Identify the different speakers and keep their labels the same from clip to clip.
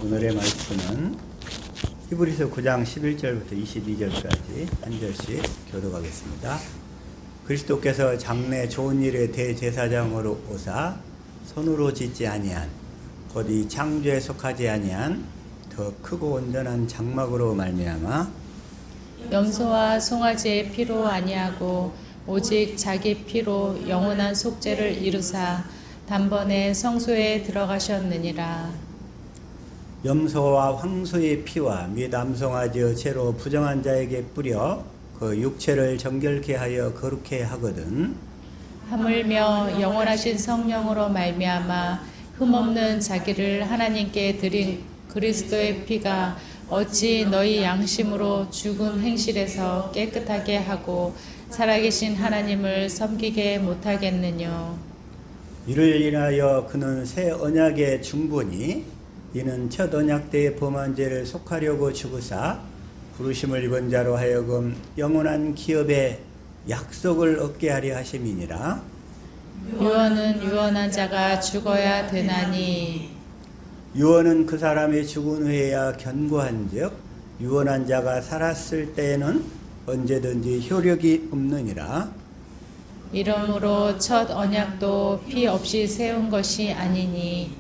Speaker 1: 오늘의 말씀은 히브리서 9장 11절부터 22절까지 한 절씩 교독하겠습니다. 그리스도께서 장래 좋은 일의 대제사장으로 오사 손으로 짓지 아니한 곧 이 창조에 속하지 아니한 더 크고 온전한 장막으로 말미암아
Speaker 2: 염소와 송아지의 피로 아니하고 오직 자기 피로 영원한 속죄를 이루사 단번에 성소에 들어가셨느니라.
Speaker 1: 염소와 황소의 피와 및 암송아지의 채로 부정한 자에게 뿌려 그 육체를 정결케 하여 거룩해 하거든.
Speaker 2: 하물며 영원하신 성령으로 말미암아 흠없는 자기를 하나님께 드린 그리스도의 피가 어찌 너희 양심으로 죽은 행실에서 깨끗하게 하고 살아계신 하나님을 섬기게 못하겠느뇨.
Speaker 1: 이를 인하여 그는 새 언약의 중보니 이는 첫 언약 때의 범한 죄를 속하려고 죽으사 부르심을 입은 자로 하여금 영원한 기업의 약속을 얻게 하려 하심이니라.
Speaker 2: 유언은 유언한 자가 죽어야 되나니
Speaker 1: 유언은 그 사람이 죽은 후에야 견고한즉 유언한 자가 살았을 때에는 언제든지 효력이 없느니라.
Speaker 2: 이러므로 첫 언약도 피 없이 세운 것이 아니니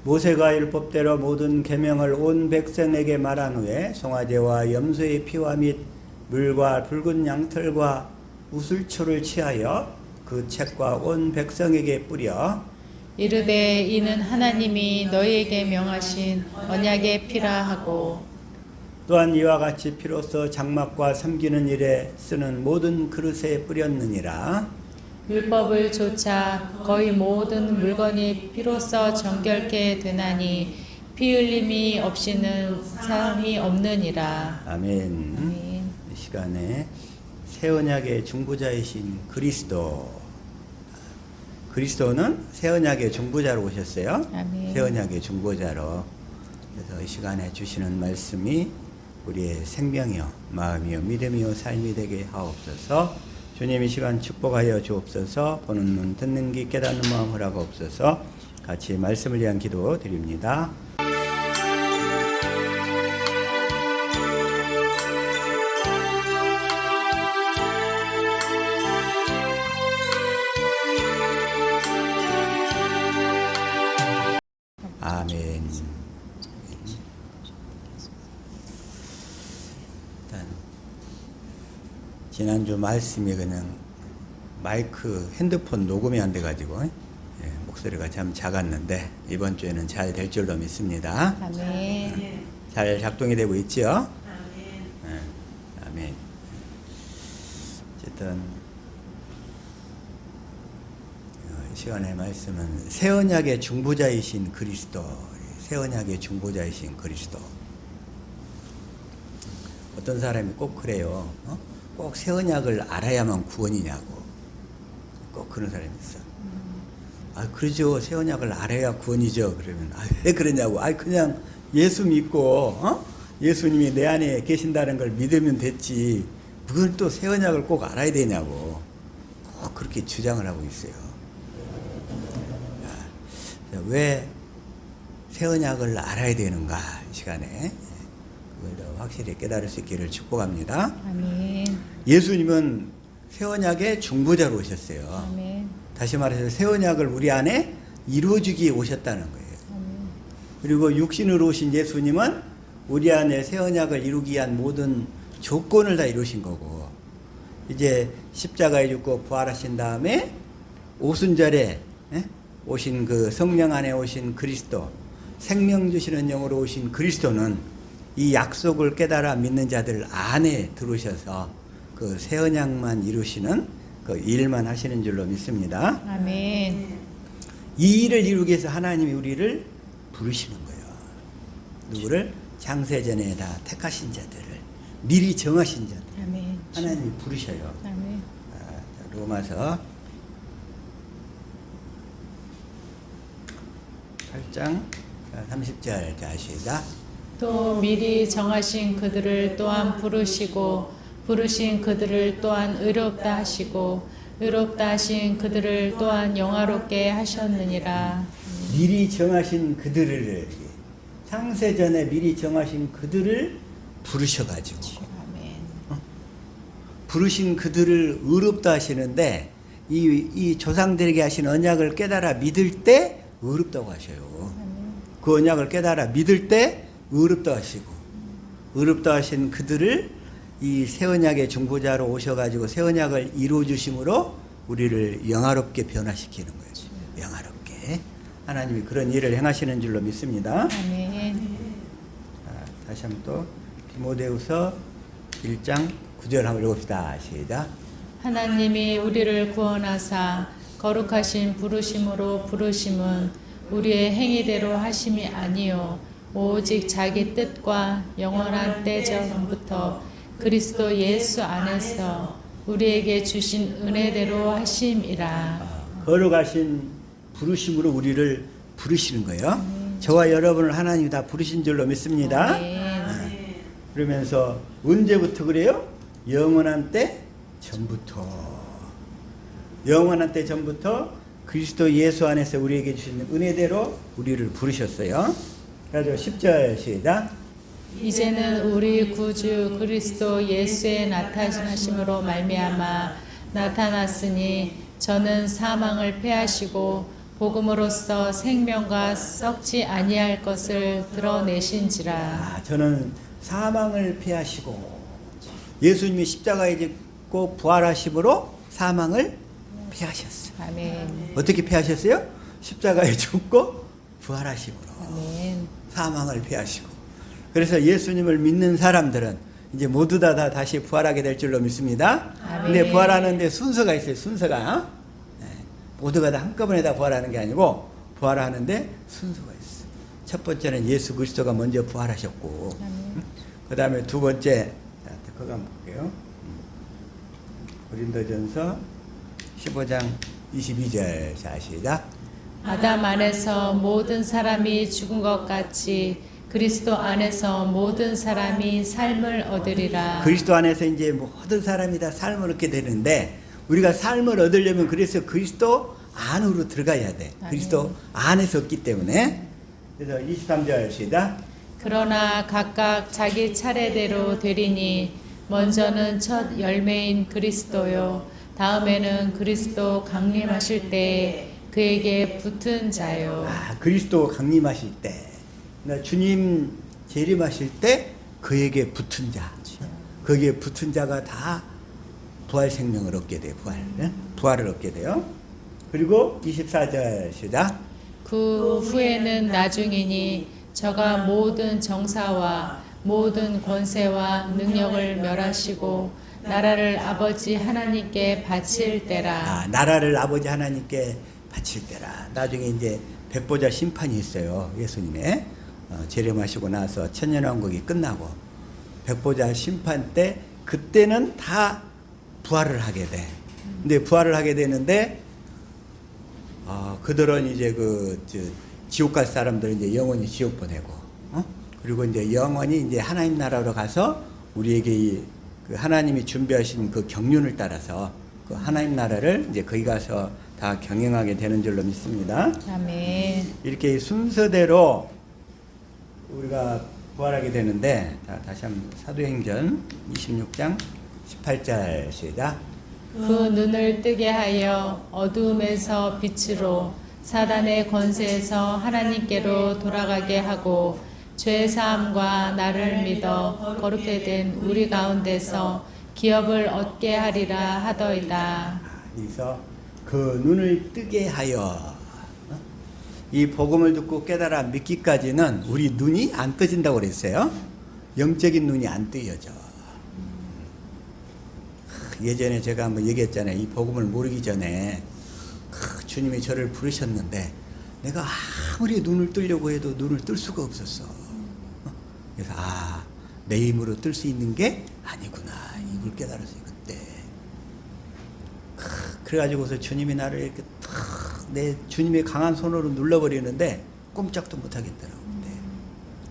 Speaker 1: 모세가 율법대로 모든 계명을 온 백성에게 말한 후에 송아지와 염소의 피와 및 물과 붉은 양털과 우슬초를 취하여 그 책과 온 백성에게 뿌려
Speaker 2: 이르되 이는 하나님이 너희에게 명하신 언약의 피라 하고
Speaker 1: 또한 이와 같이 피로써 장막과 섬기는 일에 쓰는 모든 그릇에 뿌렸느니라.
Speaker 2: 율법을 조차 거의 모든 물건이 피로써 정결케 되나니 피 흘림이 없이는 삶이 없느니라.
Speaker 1: 아멘.
Speaker 2: 아멘.
Speaker 1: 이 시간에 새 언약의 중보자이신 그리스도는 새 언약의 중보자로 오셨어요.
Speaker 2: 아멘.
Speaker 1: 새 언약의 중보자로. 그래서 이 시간에 주시는 말씀이 우리의 생명이요 마음이요 믿음이요 삶이 되게 하옵소서. 주님 이 시간 축복하여 주옵소서. 보는 눈 듣는 귀 깨닫는 마음 허락하옵소서. 같이 말씀을 위한 기도 드립니다. 아멘. 일단 지난주 말씀이 그냥 마이크 핸드폰 녹음이 안 돼가지고 목소리가 참 작았는데 이번 주에는 잘 될 줄로 믿습니다.
Speaker 2: 아멘.
Speaker 1: 잘 작동이 되고 있죠?
Speaker 2: 아멘.
Speaker 1: 아멘. 어쨌든 이 시간의 말씀은 새 언약의 중보자이신 그리스도, 새 언약의 중보자이신 그리스도. 어떤 사람이 꼭 그래요. 꼭 새 언약을 알아야만 구원이냐고. 꼭 그런 사람이 있어. 그러죠. 새 언약을 알아야 구원이죠. 그러면 왜 그러냐고. 그냥 예수 믿고 예수님이 내 안에 계신다는 걸 믿으면 됐지. 그걸 또 새 언약을 꼭 알아야 되냐고. 꼭 그렇게 주장을 하고 있어요. 왜 새 언약을 알아야 되는가 이 시간에 그걸 더 확실히 깨달을 수 있기를 축복합니다.
Speaker 2: 아멘.
Speaker 1: 예수님은 새 언약의 중보자로 오셨어요.
Speaker 2: 아멘.
Speaker 1: 다시 말해서 새 언약을 우리 안에 이루어주기 오셨다는 거예요.
Speaker 2: 아멘.
Speaker 1: 그리고 육신으로 오신 예수님은 우리 안에 새 언약을 이루기 위한 모든 조건을 다 이루신 거고 이제 십자가에 죽고 부활하신 다음에 오순절에 오신 그 성령 안에 오신 그리스도, 생명 주시는 영으로 오신 그리스도는 이 약속을 깨달아 믿는 자들 안에 들어오셔서 그 새 언약만 이루시는 그 일만 하시는 줄로 믿습니다.
Speaker 2: 아멘.
Speaker 1: 이 일을 이루기 위해서 하나님이 우리를 부르시는 거예요. 누구를? 창세전에 다 택하신 자들을, 미리 정하신 자들.
Speaker 2: 아멘.
Speaker 1: 하나님이 부르셔요.
Speaker 2: 아멘.
Speaker 1: 로마서 8장 30절 시작.
Speaker 2: 또 미리 정하신 그들을 또한 부르신 그들을 또한 의롭다 하시고 의롭다 하신 그들을 또한 영화롭게 하셨느니라.
Speaker 1: 미리 정하신 그들을 창세전에 미리 정하신 그들을 부르셔가지고
Speaker 2: 아멘.
Speaker 1: 부르신 그들을 의롭다 하시는데 이 조상들에게 하신 언약을 깨달아 믿을 때 의롭다고 하셔요. 그 언약을 깨달아 믿을 때 의롭다 하시고 의롭다 하신 그들을 이 새 언약의 중보자로 오셔가지고 새 언약을 이루어주심으로 우리를 영화롭게 변화시키는 거예요. 영화롭게 하나님이 그런 일을 행하시는 줄로 믿습니다.
Speaker 2: 아멘.
Speaker 1: 자, 다시 한번 또 디모데후서 1장 9절 한번 읽읍시다. 시작.
Speaker 2: 하나님이 우리를 구원하사 거룩하신 부르심으로 부르심은 우리의 행위대로 하심이 아니요 오직 자기 뜻과 영원한 때 전부터 그리스도 예수 안에서 우리에게 주신 은혜대로 하심이라.
Speaker 1: 거룩하신 부르심으로 우리를 부르시는 거예요. 저와 여러분을 하나님이 다 부르신 줄로 믿습니다. 그러면서 언제부터 그래요? 영원한 때 전부터. 영원한 때 전부터 그리스도 예수 안에서 우리에게 주신 은혜대로 우리를 부르셨어요. 그래서 10절 시작.
Speaker 2: 이제는 우리 구주 그리스도 예수의 나타나심으로 말미암아 나타났으니 저는 사망을 패하시고 복음으로써 생명과 썩지 아니할 것을 드러내신지라.
Speaker 1: 저는 사망을 패하시고 예수님이 십자가에 짓고 부활하심으로 사망을 패하셨어요.
Speaker 2: 아멘.
Speaker 1: 어떻게 패하셨어요? 십자가에 죽고 부활하심으로
Speaker 2: 아멘.
Speaker 1: 사망을 패하시고. 그래서 예수님을 믿는 사람들은 이제 모두 다 다시 부활하게 될 줄로 믿습니다.
Speaker 2: 아멘.
Speaker 1: 근데 부활하는데 순서가 있어요. 순서가 모두가 다 한꺼번에 다 부활하는 게 아니고 부활하는데 순서가 있어요. 첫 번째는 예수 그리스도가 먼저 부활하셨고 그 다음에 두 번째 그거 한번 볼게요. 고린도전서 15장 22절. 자, 시작.
Speaker 2: 아담 안에서 모든 사람이 죽은 것 같이 그리스도 안에서 모든 사람이 삶을 얻으리라.
Speaker 1: 그리스도 안에서 이제 모든 사람이 다 삶을 얻게 되는데 우리가 삶을 얻으려면 그래서 그리스도 안으로 들어가야 돼. 그리스도 안에서 얻기 때문에. 그래서 23절 시작.
Speaker 2: 그러나 각각 자기 차례대로 되리니 먼저는 첫 열매인 그리스도요 다음에는 그리스도 강림하실 때 그에게 붙은 자요.
Speaker 1: 그리스도 강림하실 때 주님 재림하실 때 그에게 붙은 자. 거기에 붙은 자가 다 부활 생명을 얻게 돼요. 부활을 얻게 돼요. 그리고 24절 시작.
Speaker 2: 그 후에는 나중이니 저가 모든 정사와 모든 권세와 능력을 멸하시고 나라를 아버지 하나님께 바칠 때라.
Speaker 1: 나라를 아버지 하나님께 바칠 때라. 나중에 이제 백보자 심판이 있어요. 예수님의 재림하시고 나서 천년왕국이 끝나고 백보자 심판 때 그때는 다 부활을 하게 돼. 근데 부활을 하게 되는데 그들은 이제 지옥 갈 사람들은 이제 영원히 지옥 보내고, 그리고 이제 영원히 이제 하나님 나라로 가서 우리에게 그 하나님이 준비하신 그 경륜을 따라서 그 하나님 나라를 이제 거기 가서 다 경영하게 되는 줄로 믿습니다.
Speaker 2: 아멘.
Speaker 1: 이렇게 순서대로 우리가 부활하게 되는데, 다시 한번 사도행전 26장 18절 시작.
Speaker 2: 그 눈을 뜨게 하여 어두움에서 빛으로 사단의 권세에서 하나님께로 돌아가게 하고 죄 사함과 나를 믿어 거룩게 된 우리 가운데서 기업을 얻게 하리라 하더이다.
Speaker 1: 그래서 그 눈을 뜨게 하여, 이 복음을 듣고 깨달아 믿기까지는 우리 눈이 안 떠진다고 그랬어요. 영적인 눈이 안 뜨여져. 예전에 제가 한번 얘기했잖아요. 이 복음을 모르기 전에 주님이 저를 부르셨는데 내가 아무리 눈을 뜨려고 해도 눈을 뜰 수가 없었어. 그래서 내 힘으로 뜰 수 있는 게 아니구나, 이걸 깨달았어요. 그때 그래가지고서 주님이 나를 이렇게 내 주님의 강한 손으로 눌러버리는데 꼼짝도 못하겠더라고. 근데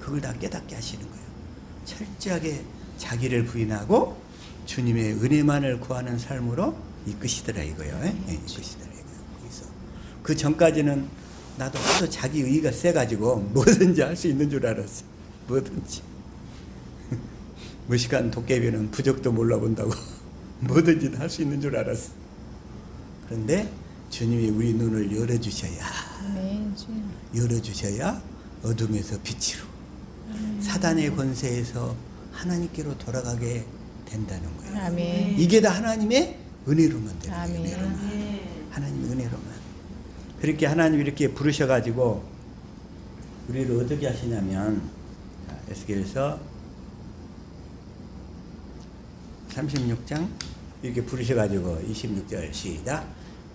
Speaker 1: 그걸 다 깨닫게 하시는 거예요. 철저하게 자기를 부인하고 주님의 은혜만을 구하는 삶으로 이끄시더라 이거요. 이끄시더라 이거요. 그래서 그 전까지는 나도 하도 자기 의가 세가지고 뭐든지 할 수 있는 줄 알았어. 뭐든지. 무식한 도깨비는 부적도 몰라본다고 뭐든지 할 수 있는 줄 알았어. 그런데 주님이 우리 눈을 열어주셔야 열어주셔야 어둠에서 빛으로 사단의 권세에서 하나님께로 돌아가게 된다는 거예요.
Speaker 2: 아멘.
Speaker 1: 이게 다 하나님의 은혜로만 되는 거예요.
Speaker 2: 아멘.
Speaker 1: 은혜로만. 하나님의 은혜로만. 그렇게 하나님이 이렇게 부르셔가지고 우리를 어떻게 하시냐면, 에스겔서 36장 이렇게 부르셔가지고 26절 시작.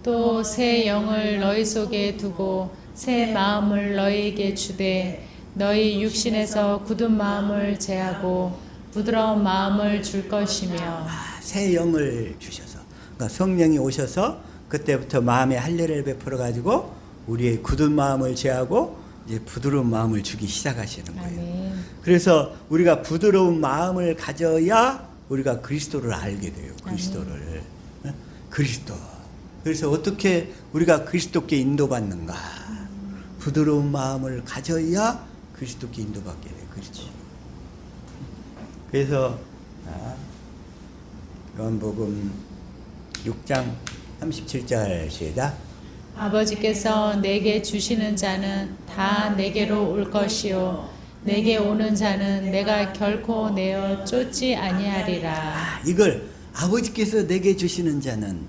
Speaker 2: 또 새 영을 너희 속에 두고 새 마음을 너희에게 주되 너희 육신에서 굳은 마음을 제하고 부드러운 마음을 줄 것이며.
Speaker 1: 새 영을 주셔서, 그러니까 성령이 오셔서 그때부터 마음의 할례를 베풀어 가지고 우리의 굳은 마음을 제하고 이제 부드러운 마음을 주기 시작하시는 거예요.
Speaker 2: 아멘.
Speaker 1: 그래서 우리가 부드러운 마음을 가져야 우리가 그리스도를 알게 돼요. 그리스도를. 그리스도. 그래서 어떻게 우리가 그리스도께 인도받는가? 부드러운 마음을 가져야 그리스도께 인도받게 돼요. 그리스도. 그래서 요한복음 6장 37절 시작.
Speaker 2: 아버지께서 내게 주시는 자는 다 내게로 올 것이요 내게 오는 자는 내가 결코 내어 쫓지 아니하리라.
Speaker 1: 이걸 아버지께서 내게 주시는 자는,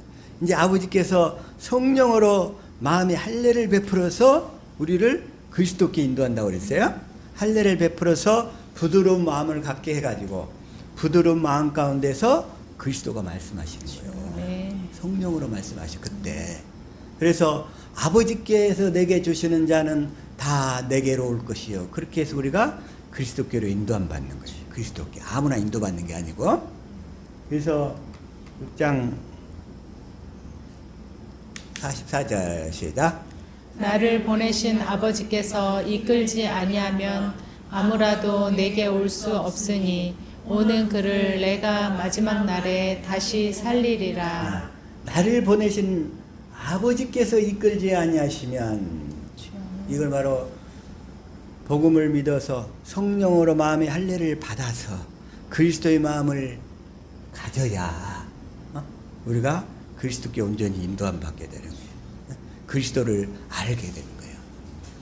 Speaker 1: 이제 아버지께서 성령으로 마음의 할례를 베풀어서 우리를 그리스도께 인도한다고 그랬어요. 할례를 베풀어서 부드러운 마음을 갖게 해가지고 부드러운 마음 가운데서 그리스도가 말씀하시는 거예요.
Speaker 2: 네.
Speaker 1: 성령으로 말씀하셔 그때. 그래서 아버지께서 내게 주시는 자는 다 내게로 올 것이요. 그렇게 해서 우리가 그리스도께로 인도함 받는 거예요. 그리스도께. 아무나 인도받는 게 아니고. 그래서 6장 44절 시작.
Speaker 2: 나를 보내신 아버지께서 이끌지 아니하면 아무라도 내게 올 수 없으니 오는 그를 내가 마지막 날에 다시 살리리라.
Speaker 1: 나를 보내신 아버지께서 이끌지 아니하시면, 이걸 바로 복음을 믿어서 성령으로 마음의 할례를 받아서 그리스도의 마음을 가져야 우리가 그리스도께 온전히 인도함 받게 되는 거예요. 그리스도를 알게 되는 거예요.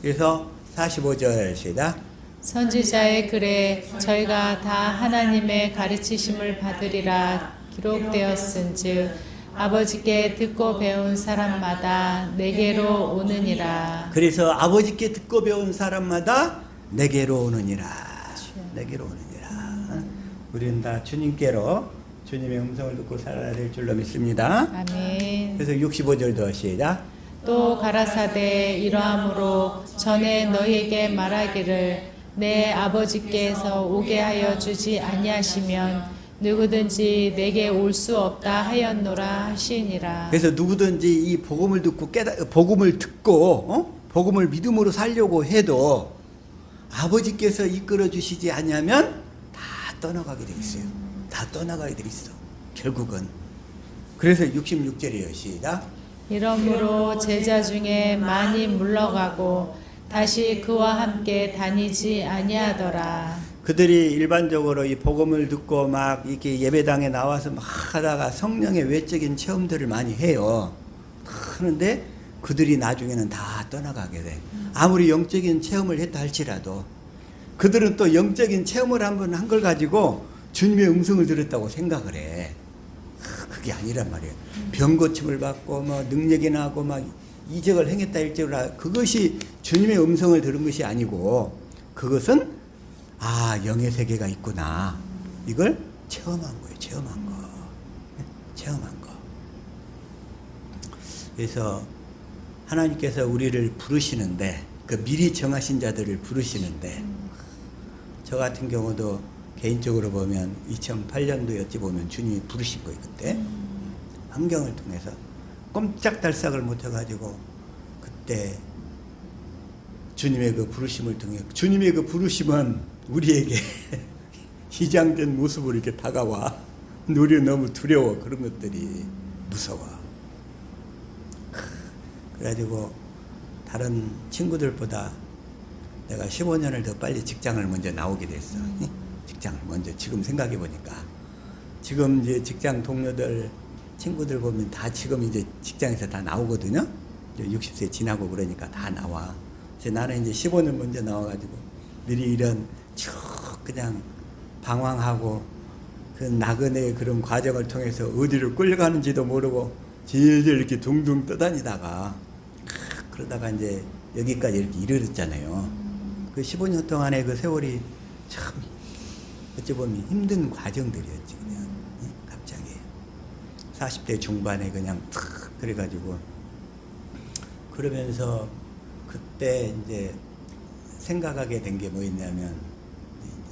Speaker 1: 그래서 45절 시작.
Speaker 2: 선지자의 글에 저희가 다 하나님의 가르치심을 받으리라 기록되었은즉 아버지께 듣고 배운 사람마다 내게로 오느니라.
Speaker 1: 그래서 아버지께 듣고 배운 사람마다 내게로 오느니라. 내게로 오느니라. 우리는 다 주님께로, 주님의 음성을 듣고 살아야 될 줄로 믿습니다.
Speaker 2: 아멘.
Speaker 1: 그래서 65절도 시작.
Speaker 2: 또 가라사대 이러함으로 전에 너희에게 말하기를 내 아버지께서 오게 하여 주지 아니하시면 누구든지 내게 올 수 없다 하였노라 하시니라.
Speaker 1: 그래서 누구든지 이 복음을 듣고 복음을 듣고 복음을 믿음으로 살려고 해도 아버지께서 이끌어 주시지 아니하면 다 떠나가게 돼 있어요. 다 떠나가게 돼 있어. 결국은. 그래서 66절이에요. 시작.
Speaker 2: 이러므로 제자 중에 많이 물러가고 다시 그와 함께 다니지 아니하더라.
Speaker 1: 그들이 일반적으로 이 복음을 듣고 막 이렇게 예배당에 나와서 막 하다가 성령의 외적인 체험들을 많이 해요. 하는데 그들이 나중에는 다 떠나가게 돼. 아무리 영적인 체험을 했다 할지라도 그들은 또 영적인 체험을 한번 한 걸 가지고 주님의 음성을 들었다고 생각을 해. 그게 아니란 말이에요. 병 고침을 받고 뭐 능력이 나고 막 이적을 행했다 할지라 그것이 주님의 음성을 들은 것이 아니고, 그것은 영의 세계가 있구나. 이걸 체험한 거예요. 체험한 거. 체험한 거. 그래서 하나님께서 우리를 부르시는데, 그 미리 정하신 자들을 부르시는데, 저 같은 경우도 개인적으로 보면 2008년도였지 보면 주님이 부르신 거예요. 그때 환경을 통해서 꼼짝달싹을 못해가지고 그때 주님의 그 부르심을 통해, 주님의 그 부르심은 우리에게 희장된 모습으로 이렇게 다가와. 우리는 너무 두려워. 그런 것들이 무서워. 그래가지고 다른 친구들보다 내가 15년을 더 빨리 직장을 먼저 나오게 됐어. 직장을 먼저 지금 생각해 보니까 지금 이제 직장 동료들 친구들 보면 다 지금 이제 직장에서 다 나오거든요. 60세 지나고 그러니까 다 나와. 나는 이제 15년 먼저 나와가지고 미리 이런 쭉 그냥 방황하고 그 나그네의 그런 과정을 통해서 어디로 끌려가는지도 모르고 질질 이렇게 둥둥 떠다니다가 그러다가 이제 여기까지 이렇게 이르렀잖아요. 그 15년 동안의 그 세월이 참 어찌 보면 힘든 과정들이었지. 그냥 갑자기 40대 중반에 그냥 탁 그래가지고 그러면서 그때 이제 생각하게 된 게 뭐였냐면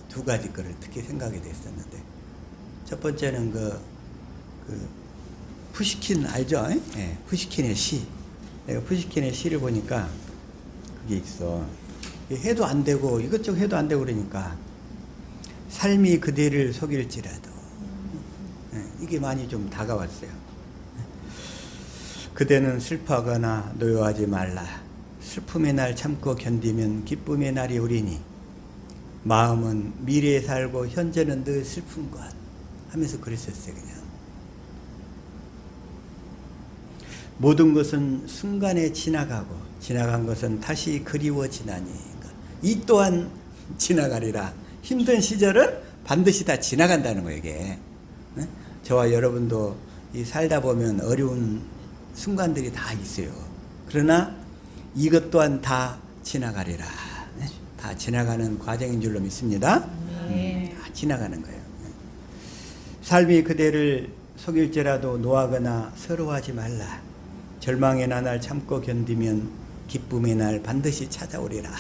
Speaker 1: 두 가지 거를 특히 생각이 됐었는데 첫 번째는 그 푸시킨 알죠? 예, 푸시킨의 시. 내가 푸시킨의 시를 보니까 그게 있어. 해도 안 되고 이것저것 해도 안 되고 그러니까 삶이 그대를 속일지라도 이게 많이 좀 다가왔어요. 그대는 슬퍼하거나 노여하지 말라. 슬픔의 날 참고 견디면 기쁨의 날이 오리니 마음은 미래에 살고 현재는 늘 슬픈 것 하면서 그랬었어요. 그냥 모든 것은 순간에 지나가고 지나간 것은 다시 그리워지나니 이 또한 지나가리라. 힘든 시절은 반드시 다 지나간다는 거예요. 이게 저와 여러분도 이 살다 보면 어려운 순간들이 다 있어요. 그러나 이것 또한 다 지나가리라. 다 지나가는 과정인 줄로 믿습니다. 다 지나가는 거예요. 삶이 그대를 속일지라도 노하거나 서러워하지 말라. 절망의 나날 참고 견디면 기쁨의 날 반드시 찾아오리라.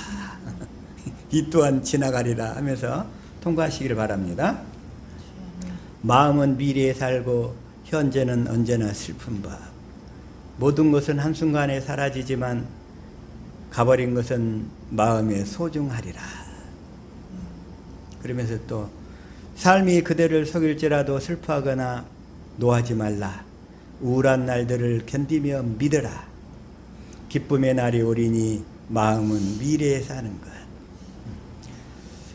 Speaker 1: 이 또한 지나가리라 하면서 통과하시기를 바랍니다. 마음은 미래에 살고 현재는 언제나 슬픈 바. 모든 것은 한순간에 사라지지만 가버린 것은 마음에 소중하리라. 그러면서 또 삶이 그대를 속일지라도 슬퍼하거나 노하지 말라. 우울한 날들을 견디며 믿어라. 기쁨의 날이 오리니 마음은 미래에 사는 것.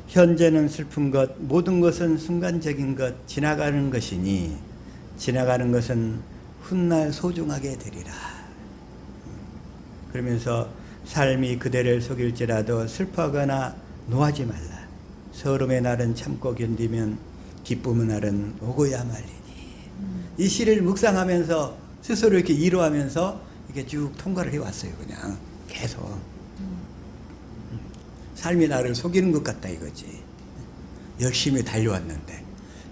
Speaker 1: 현재는 슬픈 것, 모든 것은 순간적인 것, 지나가는 것이니 지나가는 것은 훗날 소중하게 되리라. 그러면서 삶이 그대를 속일지라도 슬퍼하거나 노하지 말라. 서름의 날은 참고 견디면 기쁨의 날은 오고야 말리니. 이 시를 묵상하면서 스스로 이렇게 위로하면서 이렇게 쭉 통과를 해왔어요. 그냥 계속 삶이 나를 속이는 것 같다 이거지. 열심히 달려왔는데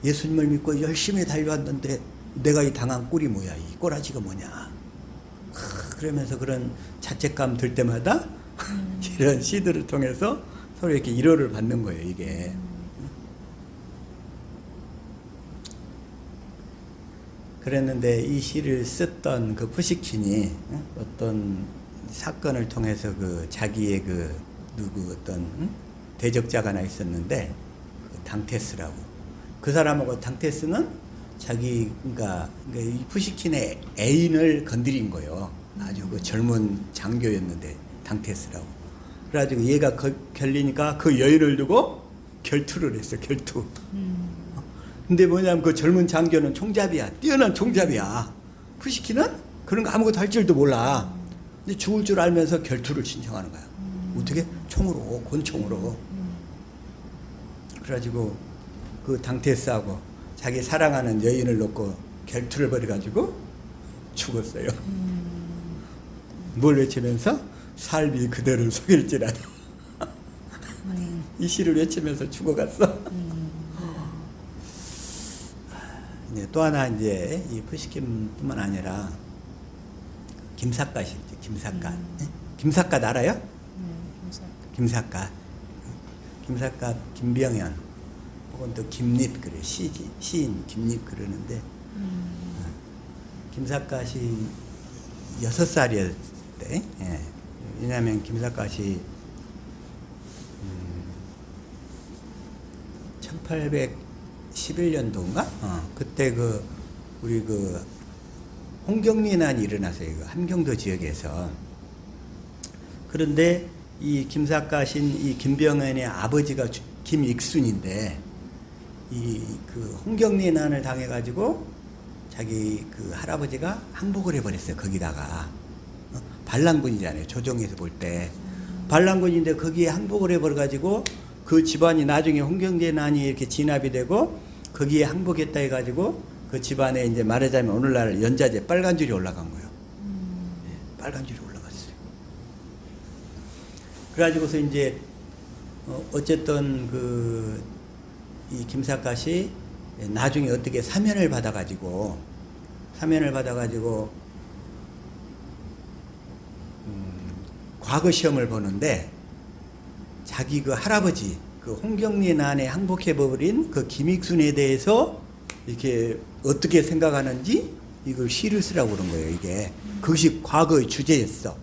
Speaker 1: 예수님을 믿고 열심히 달려왔는데 내가 이 당한 꼴이 뭐야, 이 꼬라지가 뭐냐. 그러면서 그런 자책감 들 때마다 이런 시들을 통해서 서로 이렇게 위로를 받는 거예요. 이게 그랬는데 이 시를 썼던 그 푸시킨이 어떤 사건을 통해서 그 자기의 그 누구 어떤 대적자가 하나 있었는데 그 당테스라고, 그 사람하고 당테스는 자기가 이 푸시킨의 애인을 건드린 거예요. 아주 그 젊은 장교였는데 당테스라고. 그래가지고 얘가 결리니까 그 여인을 두고 결투를 했어. 결투. 근데 뭐냐면 그 젊은 장교는 총잡이야. 뛰어난 총잡이야. 푸시킨은 그런 거 아무것도 할 줄도 몰라. 근데 죽을 줄 알면서 결투를 신청하는 거야. 어떻게? 총으로, 권총으로. 그래가지고 그 당테스하고 자기 사랑하는 여인을 놓고 결투를 벌여가지고 죽었어요. 뭘 외치면서? 삶이 그대를 속일지라도. 이 시를 외치면서 죽어갔어. 또 하나 이제 이 푸시킨뿐만 아니라 김삿갓이 있죠. 김삿갓. 김삿갓 알아요? 김삿갓. 김삿갓 김병현 혹은 또 김립 그래. 시인 김립 그러는데 김삿갓이 6살이었을 때, 예. 왜냐하면 김삿갓이 1811년도인가? 그때 그 우리 그 홍경리난이 일어났어요. 그 함경도 지역에서 그런데 이 김삿갓인 이 김병현의 아버지가 김익순인데 이 그 홍경리 난을 당해가지고 자기 그 할아버지가 항복을 해버렸어요. 거기다가 반란군이잖아요. 조정에서 볼 때 반란군인데 거기에 항복을 해버려가지고 그 집안이 나중에 홍경리 난이 이렇게 진압이 되고 거기에 항복했다 해가지고 그 집안에 이제 말하자면 오늘날 연자제 빨간 줄이 올라간 거예요. 네, 빨간 줄이 올라갔어요. 그래가지고서 이제 어쨌든 그 이 김삿갓이 나중에 어떻게 사면을 받아가지고 과거 시험을 보는데 자기 그 할아버지 그 홍경리 난에 항복해버린 그 김익순에 대해서 이렇게 어떻게 생각하는지 이걸 시를 쓰라고 그런 거예요. 이게 그것이 과거의 주제였어.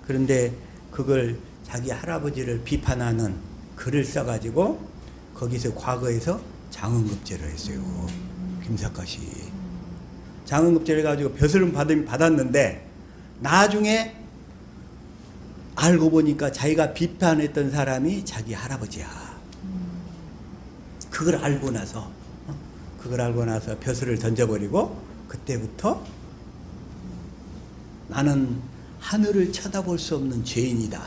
Speaker 1: 그런데 그걸 자기 할아버지를 비판하는 글을 써가지고 거기서 과거에서 장흥급제를 했어요. 김삿갓이 장흥급제를 해가지고 벼슬은 받았는데 나중에 알고 보니까 자기가 비판했던 사람이 자기 할아버지야. 그걸 알고 나서 벼슬을 던져버리고 그때부터 나는 하늘을 쳐다볼 수 없는 죄인이다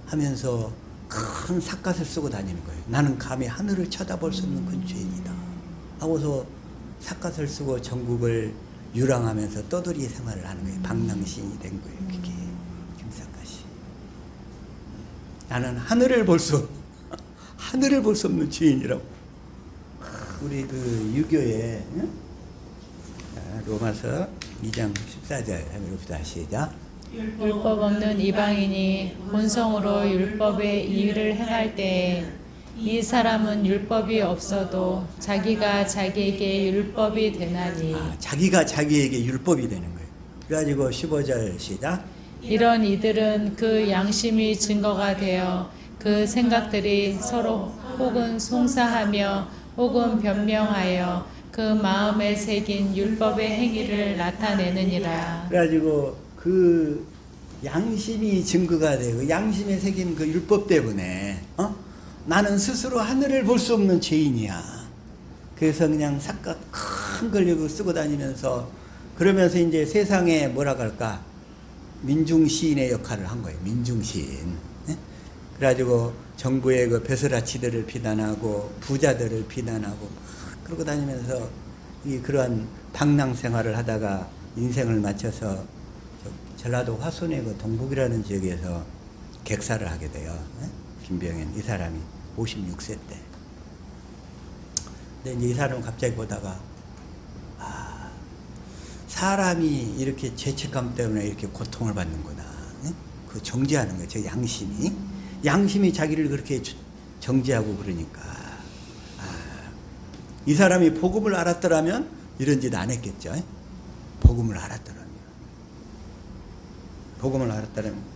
Speaker 1: 하면서 큰 삿갓을 쓰고 다니는 거예요. 나는 감히 하늘을 쳐다볼 수 없는 큰 죄인이다 하고서 삿갓을 쓰고 전국을 유랑하면서 떠돌이 생활을 하는 거예요. 방랑시인이 된 거예요. 그게 김삿갓이. 나는 하늘을 볼 수 없는 죄인이라고. 우리 그 유교에 로마서 2장 14절 한번 읽읍시다. 시작.
Speaker 2: 율법 없는 이방인이 본성으로 율법의 이의를 행할 때에 이 사람은 율법이 없어도 자기가 자기에게 율법이 되나니.
Speaker 1: 자기가 자기에게 율법이 되는 거예요. 그래가지고 15절 시작.
Speaker 2: 이런 이들은 그 양심이 증거가 되어 그 생각들이 서로 혹은 송사하며 혹은 변명하여 그 마음에 새긴 율법의 행위를 나타내느니라.
Speaker 1: 그래가지고 그 양심이 증거가 되고 양심에 새긴 그 율법 때문에 나는 스스로 하늘을 볼 수 없는 죄인이야. 그래서 그냥 삿갓 큰 걸 쓰고 다니면서 그러면서 이제 세상에 뭐라 할까 민중시인의 역할을 한 거예요. 민중시인. 네? 그래가지고 정부의 그 벼슬아치들을 비난하고 부자들을 비난하고 그러고 다니면서 그러한 방랑생활을 하다가 인생을 마쳐서 전라도 화순의 그 동북이라는 지역에서 객사를 하게 돼요. 네? 김병현 이 사람이 56세 때. 근데 이제 이 사람은 갑자기 보다가 사람이 이렇게 죄책감 때문에 이렇게 고통을 받는구나. 네? 그 정죄하는 거예요. 저 양심이 자기를 그렇게 정죄하고 그러니까 이 사람이 복음을 알았더라면 이런 짓 안 했겠죠. 복음을 알았더라면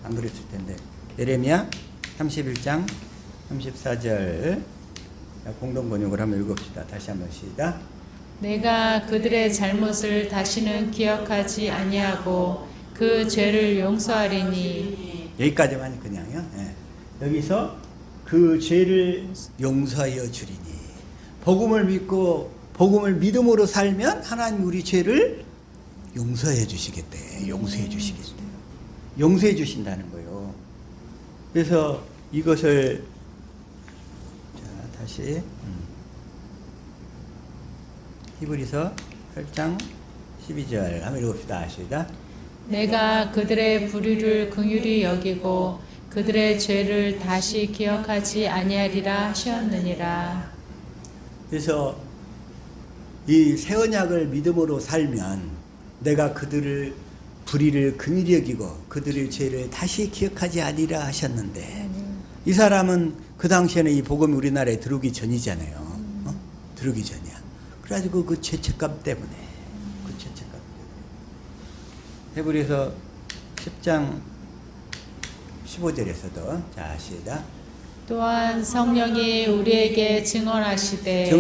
Speaker 1: 안 그랬을 텐데. 예레미야 31장 34절 공동 번역을 한번 읽읍시다. 다시 한번 시작.
Speaker 2: 내가 그들의 잘못을 다시는 기억하지 아니하고 그 죄를 용서하리니.
Speaker 1: 여기까지만 그냥요. 네. 여기서 그 죄를 용서하여 주리니. 복음을 믿고 복음을 믿음으로 살면 하나님 우리 죄를 용서해 주시겠대. 용서해 주신다는 거예요. 그래서 이것을 다시 히브리서 8장 12절 한번 읽읍시다. 시작.
Speaker 2: 내가 그들의 불의를 긍휼히 여기고 그들의 죄를 다시 기억하지 아니하리라 하셨느니라.
Speaker 1: 그래서 이 새 언약을 믿음으로 살면 내가 그들을 불의를 긍휼히 여기고 그들의 죄를 다시 기억하지 아니라 하셨는데 이 사람은 그 당시에는 이 복음이 우리나라에 들어오기 전이잖아요. 들어오기 전이야. 그래가지고 그 죄책감 때문에 히브리서 10장 15절에서도 자 시작.
Speaker 2: 또한 성령이 우리에게 증언하시되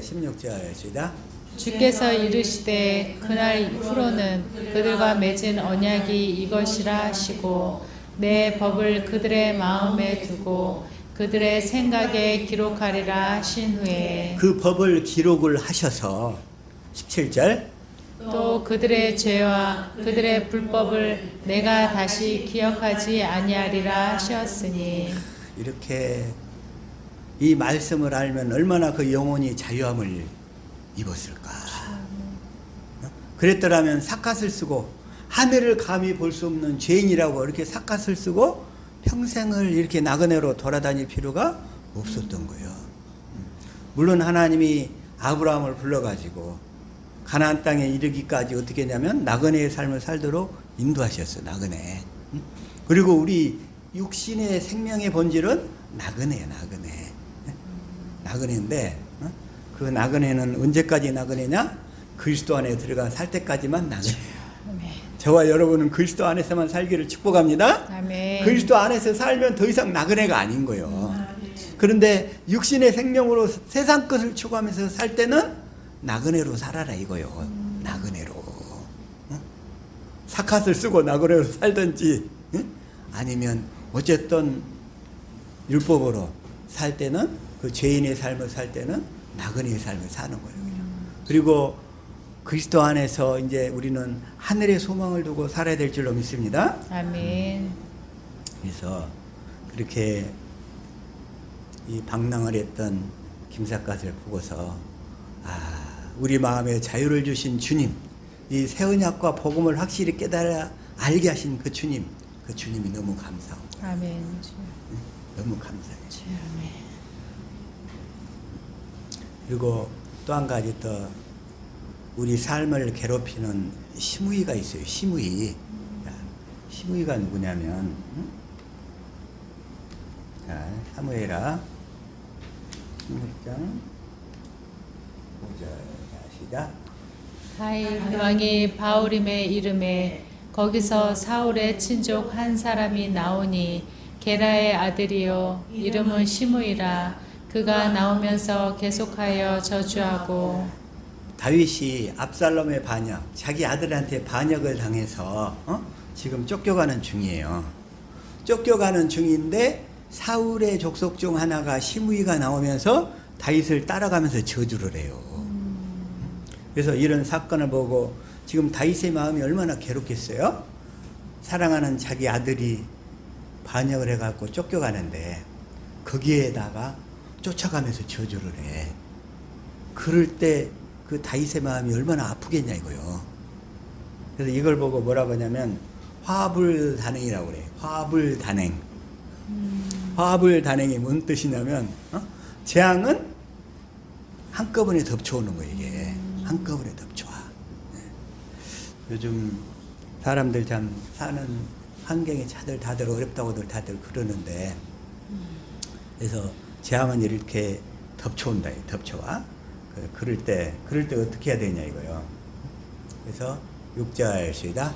Speaker 1: 16절 시작.
Speaker 2: 주께서 이르시되 그날 후로는 그들과 맺은 언약이 이것이라 하시고 내 법을 그들의 마음에 두고 그들의 생각에 기록하리라 하신 후에
Speaker 1: 그 법을 기록을 하셔서 17절
Speaker 2: 또 그들의 죄와 그들의 불법을 내가 다시 기억하지 아니하리라 하셨으니
Speaker 1: 이렇게 이 말씀을 알면 얼마나 그 영혼이 자유함을 입었을까. 그랬더라면 삿갓을 쓰고 하늘을 감히 볼 수 없는 죄인이라고 이렇게 삿갓을 쓰고 평생을 이렇게 나그네로 돌아다닐 필요가 없었던 거예요. 물론 하나님이 아브라함을 불러가지고 가나안 땅에 이르기까지 어떻게 했냐면 나그네의 삶을 살도록 인도하셨어요. 나그네. 그리고 우리 육신의 생명의 본질은 나그네예요. 나그네. 나그네인데 그 나그네는 언제까지 나그네냐? 그리스도 안에 들어가 살 때까지만 나그네예요. 저와 여러분은 그리스도 안에서만 살기를 축복합니다.
Speaker 2: 아멘.
Speaker 1: 그리스도 안에서 살면 더 이상 나그네가 아닌 거예요. 그런데 육신의 생명으로 세상 것을 추구하면서 살 때는 나그네로 살아라 이거요. 나그네로. 삿갓을 쓰고 나그네로 살든지 아니면 어쨌든 율법으로 살 때는 그 죄인의 삶을 살 때는 나그네의 삶을 사는 거예요. 그리고 그리스도 안에서 이제 우리는 하늘의 소망을 두고 살아야 될 줄로 믿습니다.
Speaker 2: 아멘.
Speaker 1: 그래서 그렇게 이 방랑을 했던 김삿갓을 보고서 우리 마음에 자유를 주신 주님, 이 새 언약과 복음을 확실히 깨달아 알게 하신 그 주님이 너무 감사한 거예요.
Speaker 2: 아멘.
Speaker 1: 너무 감사해요.
Speaker 2: 아멘.
Speaker 1: 그리고 또 한 가지 더 우리 삶을 괴롭히는 시무이가 있어요. 시무이. 시무이가 누구냐면 자, 사무엘하 16장 5절 시작.
Speaker 2: 다윗 왕이 바울임의 이름에 거기서 사울의 친족 한 사람이 나오니 게라의 아들이요 이름은 시므이라. 그가 나오면서 계속하여 저주하고
Speaker 1: 다윗이 압살롬의 반역, 자기 아들한테 반역을 당해서 지금 쫓겨가는 중이에요. 쫓겨가는 중인데 사울의 족속 중 하나가 시므이가 나오면서 다윗을 따라가면서 저주를 해요. 그래서 이런 사건을 보고 지금 다윗의 마음이 얼마나 괴롭겠어요? 사랑하는 자기 아들이 반역을 해갖고 쫓겨가는데 거기에다가 쫓아가면서 저주를 해. 그럴 때 그 다윗의 마음이 얼마나 아프겠냐 이거요. 그래서 이걸 보고 뭐라고 하냐면 화불단행이라고 그래. 화불단행. 화불단행이 뭔 뜻이냐면 재앙은 한꺼번에 덮쳐오는 거예요. 이게 한꺼번에 덮쳐와. 요즘 사람들 참 사는 환경이 다들 어렵다고들 다들 그러는데 그래서 재앙은 이렇게 덮쳐온다. 덮쳐와. 그럴 때 어떻게 해야 되냐 이거요. 그래서 6절 시작.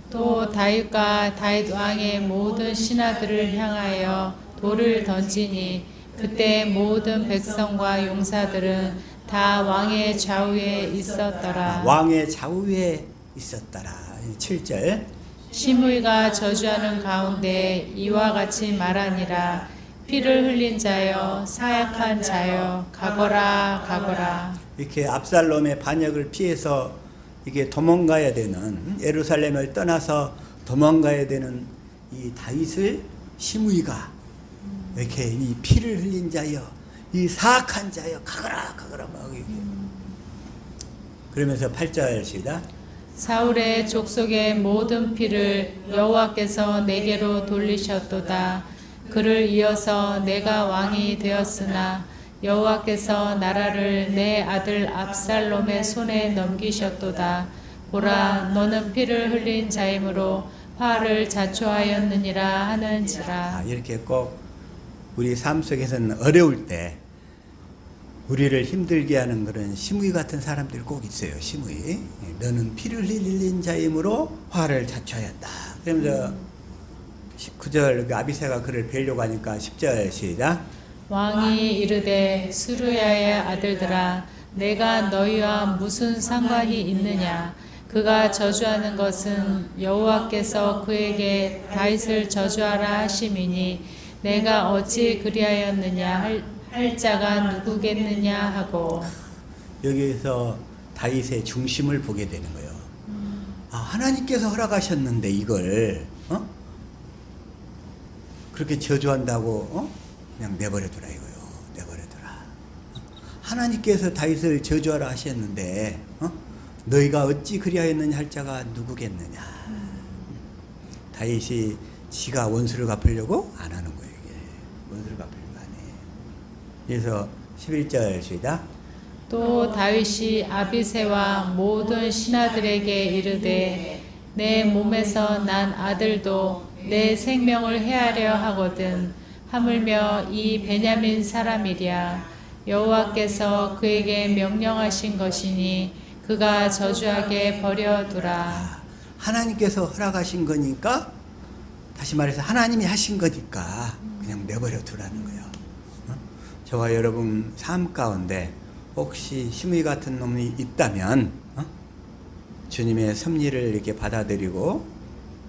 Speaker 2: 또 다윗과 다윗 왕의 모든 신하들을 향하여 돌을 던지니 그때 모든 백성과 용사들은 다 왕의 좌우에 있었더라.
Speaker 1: 왕의 좌우에 있었더라. 7절.
Speaker 2: 시므이가 저주하는 가운데 이와 같이 말하니라. 피를 흘린 자여 사약한 자여 가거라 가거라.
Speaker 1: 이렇게 압살롬의 반역을 피해서 이게 도망가야 되는 예루살렘을 떠나서 도망가야 되는 이 다윗을 시므이가 이렇게 이 피를 흘린 자여 이 사악한 자여 가거라 막 이렇게 그러면서 8절 시작.
Speaker 2: 사울의 족속의 모든 피를 여호와께서 내게로 돌리셨도다. 그를 이어서 내가 왕이 되었으나 여호와께서 나라를 내 아들 압살롬의 손에 넘기셨도다. 보라, 너는 피를 흘린 자이므로 화를 자초하였느니라 하는지라.
Speaker 1: 이렇게 꼭 우리 삶 속에서는 어려울 때 우리를 힘들게 하는 그런 시므이 같은 사람들이 꼭 있어요. 시므이. 너는 피를 흘린 자이므로 화를 자초하였다. 그러면서 19절 아비새가 그를 뵈려고 하니까 10절 시작.
Speaker 2: 왕이 이르되 수르야의 아들들아 내가 너희와 무슨 상관이 있느냐? 그가 저주하는 것은 여호와께서 그에게 다윗을 저주하라 하심이니 내가 어찌 그리하였느냐 할 자가 누구겠느냐 하고.
Speaker 1: 여기에서 다윗의 중심을 보게 되는 거예요. 아, 하나님께서 허락하셨는데 이걸 그렇게 저주한다고 그냥 내버려두라 이거요. 내버려두라. 하나님께서 다윗을 저주하라 하셨는데 너희가 어찌 그리하였느냐 할 자가 누구겠느냐. 다윗이 지가 원수를 갚으려고 안 하는 거예요. 이게. 원수를 갚으려고 안 해. 그래서 11절 시작.
Speaker 2: 또 다윗이 아비새와 모든 신하들에게 이르되 내 몸에서 난 아들도 내 생명을 해하려 하거든 하물며 이 베냐민 사람이랴. 여호와께서 그에게 명령하신 것이니 그가 저주하게 버려두라.
Speaker 1: 하나님께서 허락하신 거니까, 다시 말해서 하나님이 하신 거니까 그냥 내버려 두라는 거예요. 저와 여러분 삶 가운데 혹시 시므이 같은 놈이 있다면 주님의 섭리를 이렇게 받아들이고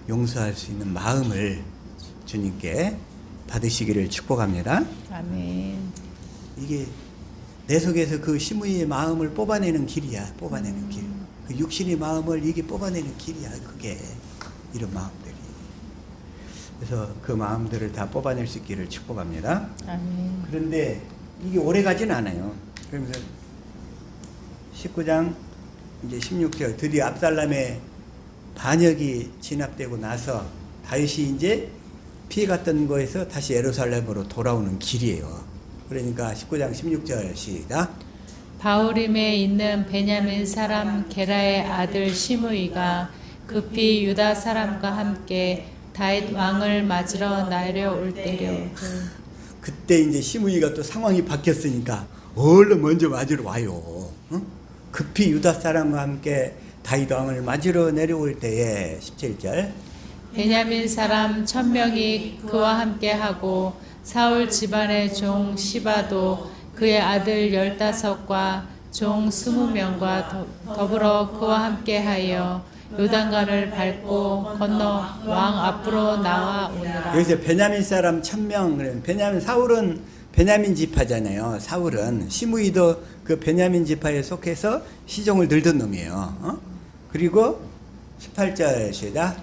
Speaker 1: 용서할 수 있는 마음을 주님께 받으시기를 축복합니다.
Speaker 2: 아멘.
Speaker 1: 이게 내 속에서 그 시므이의 마음을 뽑아내는 길이야. 뽑아내는 길. 그 육신의 마음을 이게 뽑아내는 길이야. 그게 이런 마음들이. 그래서 그 마음들을 다 뽑아낼 수 있기를 축복합니다.
Speaker 2: 아멘.
Speaker 1: 그런데 이게 오래 가진 않아요. 그러면서 19장 이제 16절 드디어 압살롬의 반역이 진압되고 나서 다윗이 이제 피해갔던 거에서 다시 예루살렘으로 돌아오는 길이에요. 그러니까 19장 16절 시작.
Speaker 2: 바후림에 있는 베냐민 사람 게라의 아들 시므이가 급히 유다 사람과 함께 다윗 왕을 맞으러 내려올 때려.
Speaker 1: 그때 이제 시므이가 또 상황이 바뀌었으니까 얼른 먼저 맞으러 와요. 급히 유다 사람과 함께 다윗 왕을 맞으러 내려올 때에 17절.
Speaker 2: 베냐민 사람 1000명이 그와 함께 하고 사울 집안의 종 시바도 그의 아들 15과 종 20명과 더불어 그와 함께 하여 요단강을 밟고 건너 왕 앞으로 나와 오니라.
Speaker 1: 여기서 베냐민 사람 1000명, 베냐민 사울은 베냐민 지파잖아요. 사울은 시므이도 그 베냐민 지파에 속해서 시종을 들던 놈이에요. 그리고 18절 시작.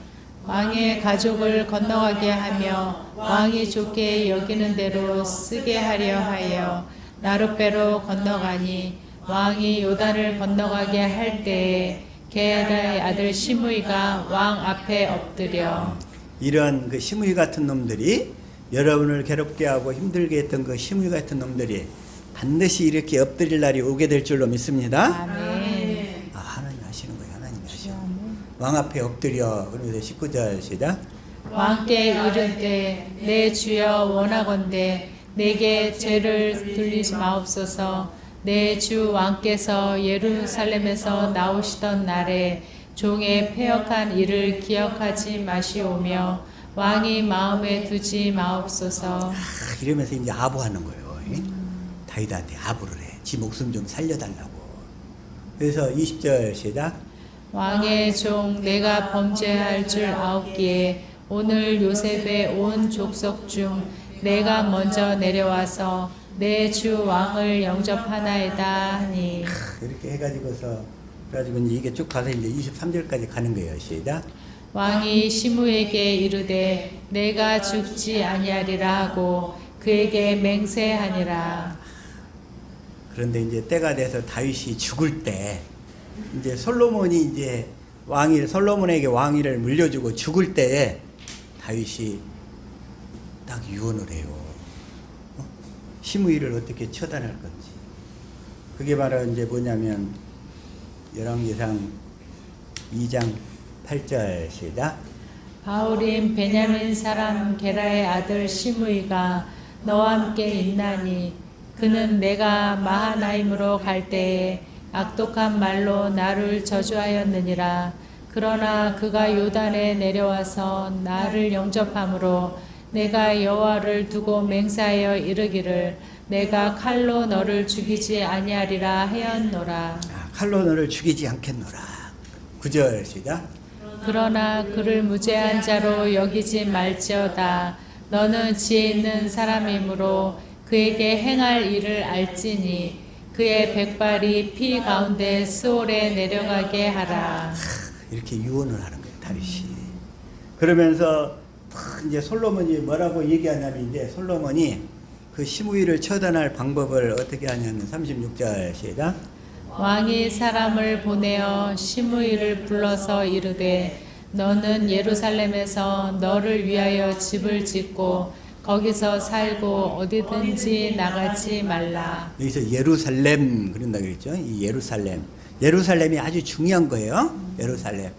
Speaker 2: 왕의 가족을 건너가게 하며 왕이 좋게 여기는 대로 쓰게 하려 하여 나룻배로 건너가니 왕이 요단을 건너가게 할 때에 게라의 아들 시므이가 왕 앞에 엎드려.
Speaker 1: 이런 그 시므이 같은 놈들이 여러분을 괴롭게 하고 힘들게 했던 그 시므이 같은 놈들이 반드시 이렇게 엎드릴 날이 오게 될 줄로 믿습니다.
Speaker 2: 아멘.
Speaker 1: 아, 하나님 하시는 거예요. 하나님 하시는 거예요. 왕 앞에 엎드려. 그러면서 19절 시작.
Speaker 2: 왕께 이르되 내 주여 원하건대 내게 죄를 돌리지 마옵소서. 내 주 왕께서 예루살렘에서 나오시던 날에 종의 패역한 일을 기억하지 마시오며 왕이 마음에 두지 마옵소서.
Speaker 1: 이러면서 이제 아부하는 거예요. 다윗한테 아부를 해. 지 목숨 좀 살려달라고. 그래서 20절 시작.
Speaker 2: 왕의 종 내가 범죄할 줄 아옵기에 오늘 요셉의 온 족속 중 내가 먼저 내려와서 내 주 왕을 영접하나이다 하니.
Speaker 1: 이렇게 해가지고서 그래가지고 이제 이게 쭉 가서 이제 23절까지 가는 거예요. 시작.
Speaker 2: 왕이 시므에게 이르되 내가 죽지 아니하리라 하고 그에게 맹세하니라.
Speaker 1: 그런데 이제 때가 돼서 다윗이 죽을 때 이제 솔로몬이 이제 솔로몬에게 왕위를 물려주고 죽을 때에 다윗이 딱 유언을 해요. 시므이를 어떻게 처단할 건지. 그게 바로 이제 뭐냐면 열왕기상 2장 8절 시작.
Speaker 2: 바후림 베냐민 사람 게라의 아들 시므이가 너와 함께 있나니 그는 내가 마하나임으로 갈 때에 악독한 말로 나를 저주하였느니라. 그러나 그가 요단에 내려와서 나를 영접함으로 내가 여호와를 두고 맹세하여 이르기를 내가 칼로 너를 죽이지 아니하리라 하였노라.
Speaker 1: 칼로 너를 죽이지 않겠노라. 9절 시작.
Speaker 2: 그러나 그를 무죄한 자로 여기지 말지어다. 너는 지혜 있는 사람이므로 그에게 행할 일을 알지니 그의 백발이 피 가운데 스올에 내려가게 하라.
Speaker 1: 이렇게 유언을 하는 거예요, 다윗이. 그러면서 이제 솔로몬이 뭐라고 얘기하냐면, 이제 솔로몬이 그 시므이를 처단할 방법을 어떻게 하냐면 36절 시작.
Speaker 2: 왕이 사람을 보내어 시므이를 불러서 이르되 너는 예루살렘에서 너를 위하여 집을 짓고 거기서 살고 어디든지 나가지 말라.
Speaker 1: 여기서 예루살렘 그런다 그랬죠. 이 예루살렘. 예루살렘이 아주 중요한 거예요. 예루살렘.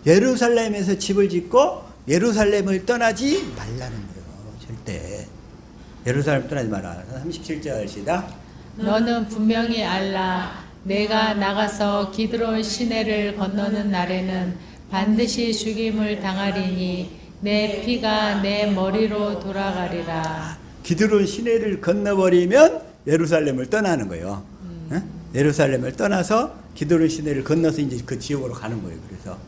Speaker 1: 예루살렘에서 집을 짓고 예루살렘을 떠나지 말라는 거예요. 절대. 예루살렘 떠나지 마라. 37절 시작.
Speaker 2: 너는 분명히 알라. 내가 나가서 기드론 시내를 건너는 날에는 반드시 죽임을 당하리니 내 피가 내 머리로 돌아가리라.
Speaker 1: 기드론 시내를 건너버리면 예루살렘을 떠나는 거예요. 응? 예루살렘을 떠나서 기드론 시내를 건너서 이제 그 지역으로 가는 거예요. 그래서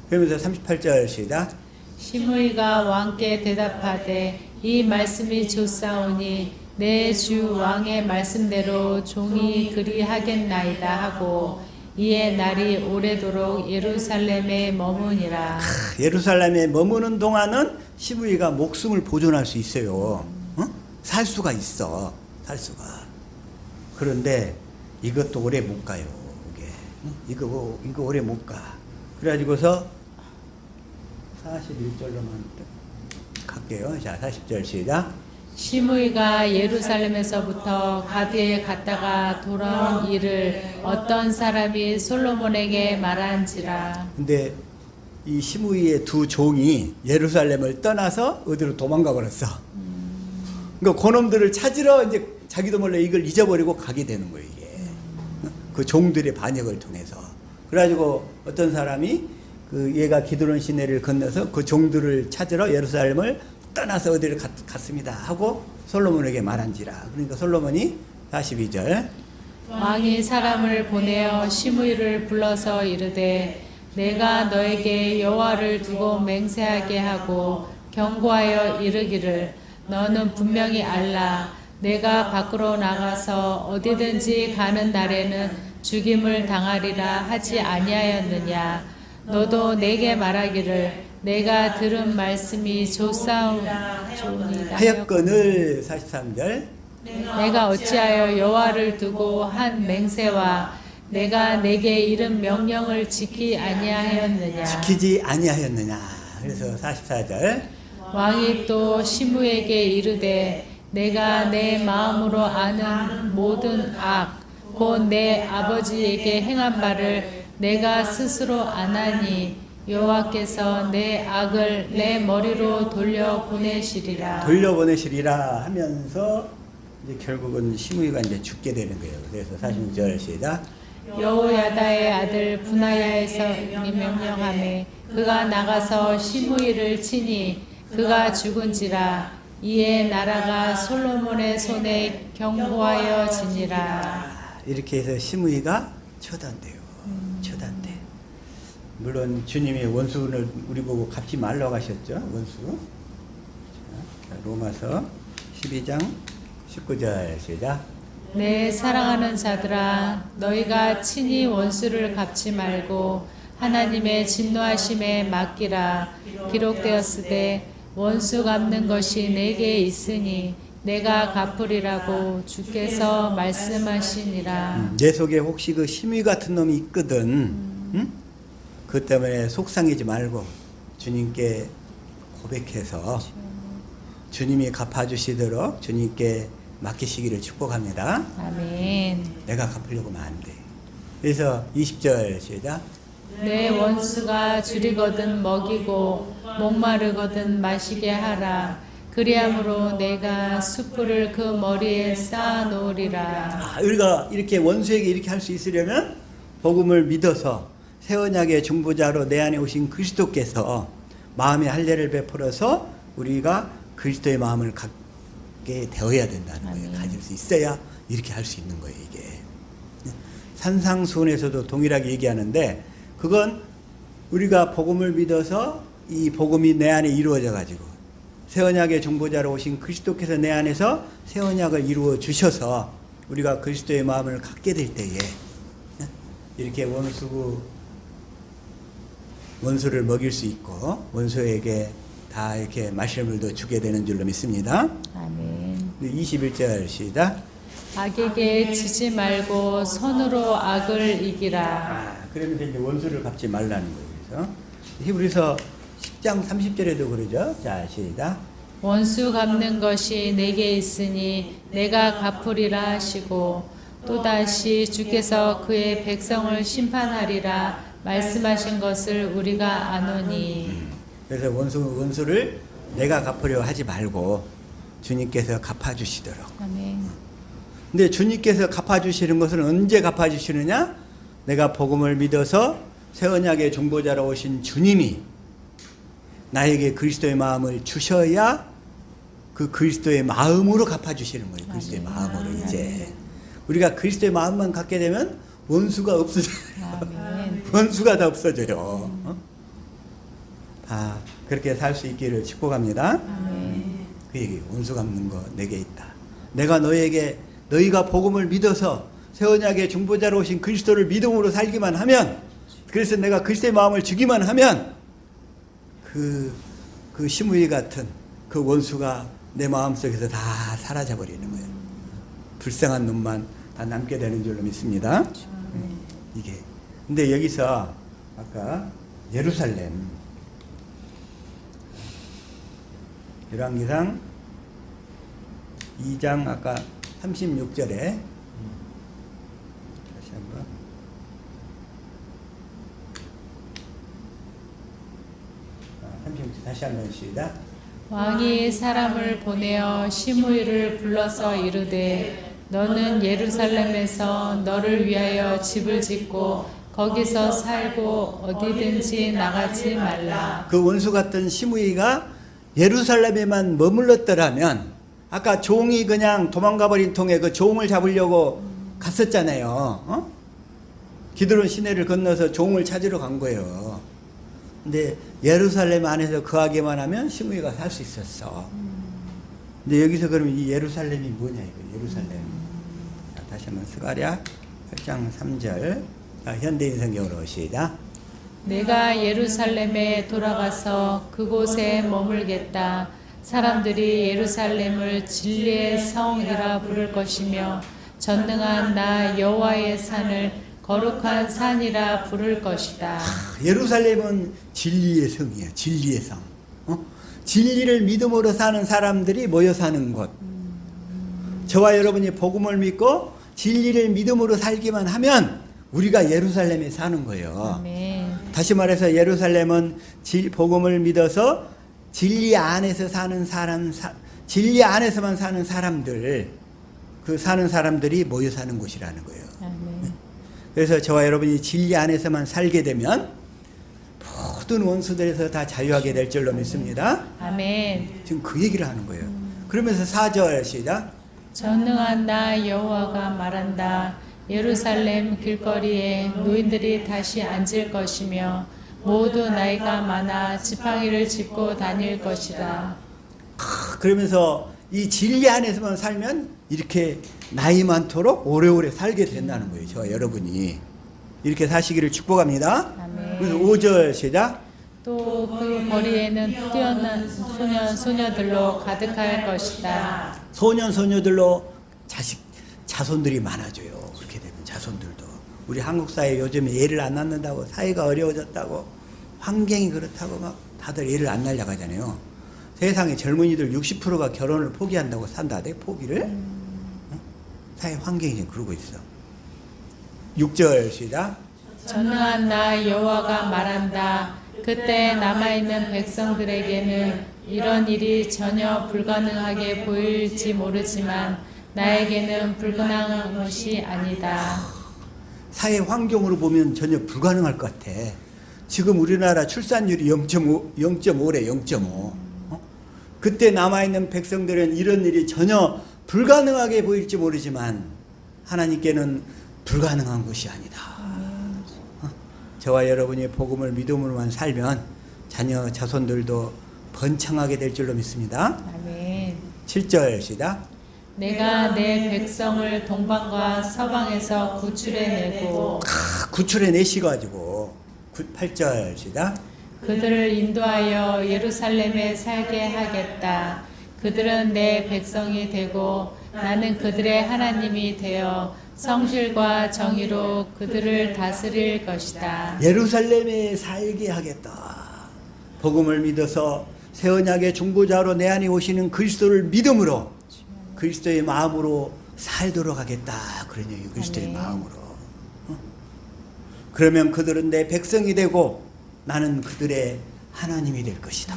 Speaker 1: 그러면서 38절 시작.
Speaker 2: 시므이가 왕께 대답하되 이 말씀이 좋사오니 내 주 왕의 말씀대로 종이 그리하겠나이다 하고 이에 날이 오래도록 예루살렘에 머무니라.
Speaker 1: 예루살렘에 머무는 동안은 시므이가 목숨을 보존할 수 있어요. 살 수가 있어. 살 수가. 그런데 이것도 오래 못 가요. 이게. 이거 오래 못 가. 그래가지고서 41절로만 갈게요. 자, 40절 시작.
Speaker 2: 시므이가 예루살렘에서부터 가드에 갔다가 돌아온 일을 어떤 사람이 솔로몬에게 말한지라.
Speaker 1: 근데 이 시므이의 두 종이 예루살렘을 떠나서 어디로 도망가 버렸어. 그러니까 그놈들을 찾으러 이제 자기도 몰래 이걸 잊어버리고 가게 되는 거예요, 이게. 그 종들의 반역을 통해서. 그래가지고 어떤 사람이 그 얘가 기드론 시내를 건너서 그 종들을 찾으러 예루살렘을 떠나서 어디를 갔습니다 하고 솔로몬에게 말한지라. 그러니까 솔로몬이 42절.
Speaker 2: 왕이 사람을 보내어 시므이를 불러서 이르되 내가 너에게 여호와를 두고 맹세하게 하고 경고하여 이르기를 너는 분명히 알라. 내가 밖으로 나가서 어디든지 가는 날에는 죽임을 당하리라 하지 아니하였느냐. 너도 내게 말하기를 내가 들은 말씀이 좋사오니이다
Speaker 1: 하였거늘. 43절.
Speaker 2: 내가 어찌하여 여호와를 두고 한 맹세와 내가 내게 이른 명령을 지키지
Speaker 1: 아니하였느냐. 그래서 44절.
Speaker 2: 왕이 또 시므에게 이르되 내가 내 마음으로 아는 모든 악 곧 내 아버지에게 행한 바를 내가 스스로 아나니 여호와께서 내 악을 내 머리로 돌려보내시리라
Speaker 1: 하면서 이제 결국은 시므이가 이제 죽게 되는 거예요. 그래서 46절 시작.
Speaker 2: 여호야다의 아들 분하야에서 명령하매 그가 나가서 시므이를 치니 그가 죽은지라. 이에 나라가 솔로몬의 손에 경고하여 지니라.
Speaker 1: 이렇게 해서 시므이가 처단돼요. 처단돼. 물론 주님이 원수를 우리 보고 갚지 말라고 하셨죠. 원수. 자, 로마서 12장 19절 시작.
Speaker 2: 내 사랑하는 자들아 너희가 친히 원수를 갚지 말고 하나님의 진노하심에 맡기라. 기록되었으되 원수 갚는 것이 내게 있으니 내가 갚으리라고 주께서 말씀하시니라.
Speaker 1: 내 속에 혹시 그 시므이 같은 놈이 있거든. 응? 그 때문에 속상하지 말고 주님께 고백해서 주님이 갚아주시도록 주님께 맡기시기를 축복합니다.
Speaker 2: 아멘.
Speaker 1: 내가 갚으려고 하면 안 돼. 그래서 20절 시작.
Speaker 2: 내 원수가 줄이거든 먹이고 목마르거든 마시게 하라. 그리함으로 내가 숯불을 그 머리에 쌓아 놓으리라.
Speaker 1: 우리가 이렇게 원수에게 이렇게 할 수 있으려면 복음을 믿어서 새 언약의 중보자로 내 안에 오신 그리스도께서 마음의 할례를 베풀어서 우리가 그리스도의 마음을 갖게 갖게 되어야 된다는 거예요.
Speaker 2: 아멘.
Speaker 1: 가질 수 있어야 이렇게 할 수 있는 거예요, 이게. 산상수훈에서도 동일하게 얘기하는데, 그건 우리가 복음을 믿어서 이 복음이 내 안에 이루어져 가지고 새 언약의 중보자로 오신 그리스도께서 내 안에서 새 언약을 이루어 주셔서 우리가 그리스도의 마음을 갖게 될 때에 이렇게 원수를 먹일 수 있고 원수에게 다 이렇게 마실 물도 주게 되는 줄로 믿습니다.
Speaker 2: 아멘.
Speaker 1: 21절 시작.
Speaker 2: 악에게 지지 말고 선으로 악을 이기라.
Speaker 1: 그러면서 이제 원수를 갚지 말라는 거예요. 그래서 히브리서 10장 30절에도 그러죠. 자, 시작.
Speaker 2: 원수 갚는 것이 내게 있으니 내가 갚으리라 하시고 또다시 주께서 그의 백성을 심판하리라 말씀하신 것을 우리가 아노니.
Speaker 1: 그래서 원수를 내가 갚으려 하지 말고 주님께서 갚아주시도록.
Speaker 2: 아멘.
Speaker 1: 근데 주님께서 갚아주시는 것은 언제 갚아주시느냐? 내가 복음을 믿어서 새 언약의 중보자로 오신 주님이 나에게 그리스도의 마음을 주셔야 그 그리스도의 마음으로 갚아주시는 거예요. 그리스도의 마음으로 이제. 우리가 그리스도의 마음만 갖게 되면 원수가 없어져요. 원수가 다 없어져요. 다 그렇게 살 수 있기를 축복합니다. 그 얘기, 원수 갚는 거 내게 있다. 내가 너희가 복음을 믿어서 새 언약의 중보자로 오신 그리스도를 믿음으로 살기만 하면, 그래서 내가 그리스도의 마음을 주기만 하면 그 시므이 같은 그 원수가 내 마음속에서 다 사라져 버리는 거예요. 불쌍한 놈만 다 남게 되는 줄로 믿습니다. 이게. 근데 여기서 아까 예루살렘 열왕기상 2장 아까 36절에 다시 한번 다시 한번 시작.
Speaker 2: 왕이 사람을 보내어 시므이를 불러서 이르되 너는 예루살렘에서 너를 위하여 집을 짓고 거기서 살고 어디든지 나가지 말라.
Speaker 1: 그 원수 같은 시므이가 예루살렘에만 머물렀더라면, 아까 종이 그냥 도망가버린 통에 그 종을 잡으려고 갔었잖아요. 기드론 시내를 건너서 종을 찾으러 간 거예요. 근데 예루살렘 안에서 거하기만 하면 시므이가 살 수 있었어. 근데 여기서 그러면 이 예루살렘이 뭐냐 이거 예루살렘. 자, 다시 한번 스가랴 8장 3절. 현대인 성경으로 시작.
Speaker 2: 내가 예루살렘에 돌아가서 그곳에 머물겠다. 사람들이 예루살렘을 진리의 성이라 부를 것이며 전능한 나 여호와의 산을 거룩한 산이라 부를 것이다.
Speaker 1: 예루살렘은 진리의 성이에요. 진리의 성. 진리를 믿음으로 사는 사람들이 모여 사는 곳. 저와 여러분이 복음을 믿고 진리를 믿음으로 살기만 하면 우리가 예루살렘에 사는 거예요.
Speaker 2: 아멘.
Speaker 1: 다시 말해서 예루살렘은 복음을 믿어서 진리 안에서 사는 사람, 진리 안에서만 사는 사람들, 그 사는 사람들이 모여 사는 곳이라는 거예요.
Speaker 2: 아멘.
Speaker 1: 그래서 저와 여러분이 진리 안에서만 살게 되면 모든 원수들에서 다 자유하게 될 줄로 믿습니다.
Speaker 2: 아멘.
Speaker 1: 지금 그 얘기를 하는 거예요. 그러면서 4절 시작.
Speaker 2: 전능한 나 여호와가 말한다. 예루살렘 길거리에 노인들이 다시 앉을 것이며 모두 나이가 많아 지팡이를 짚고 다닐 것이다.
Speaker 1: 그러면서 이 진리 안에서만 살면 이렇게 나이 많도록 오래오래 살게 된다는 거예요. 저와 여러분이 이렇게 사시기를 축복합니다.
Speaker 2: 아멘.
Speaker 1: 그래서 5절 시작.
Speaker 2: 또 그 거리에는 뛰어난 소녀들로 가득할 것이다.
Speaker 1: 소년소녀들로 자손들이 많아져요. 그렇게 되면 자손들도. 우리 한국 사회 요즘에 애를 안 낳는다고, 사회가 어려워졌다고, 환경이 그렇다고 막 다들 애를 안 낳으려고 하잖아요. 세상에 젊은이들 60%가 결혼을 포기한다고 산다대, 포기를. 사회 환경이 지금 그러고 있어. 6절 시작.
Speaker 2: 전능한 나 여호와가 말한다. 그때 남아있는 백성들에게는 이런 일이 전혀 불가능하게 보일지 모르지만 나에게는 불가능한 것이 아니다.
Speaker 1: 사회 환경으로 보면 전혀 불가능할 것 같아. 지금 우리나라 출산율이 0.5래, 0.5. 그때 남아있는 백성들은 이런 일이 전혀 불가능하게 보일지 모르지만 하나님께는 불가능한 것이 아니다. 저와 여러분이 복음을 믿음으로만 살면 자녀 자손들도 번창하게 될 줄로 믿습니다.
Speaker 2: 아멘.
Speaker 1: 7절 시작.
Speaker 2: 내가 내 백성을 동방과 서방에서 구출해내고
Speaker 1: 구출해내시가지고 8절 시작.
Speaker 2: 그들을 인도하여 예루살렘에 살게 하겠다. 그들은 내 백성이 되고 나는 그들의 하나님이 되어 성실과 정의로 그들을 다스릴 것이다.
Speaker 1: 예루살렘에 살게 하겠다. 복음을 믿어서 새 언약의 중보자로 내 안에 오시는 그리스도를 믿음으로 그리스도의 마음으로 살도록 하겠다. 그러냐, 그리스도의
Speaker 2: 아멘.
Speaker 1: 마음으로. 그러면 그들은 내 백성이 되고 나는 그들의 하나님이 될 것이다.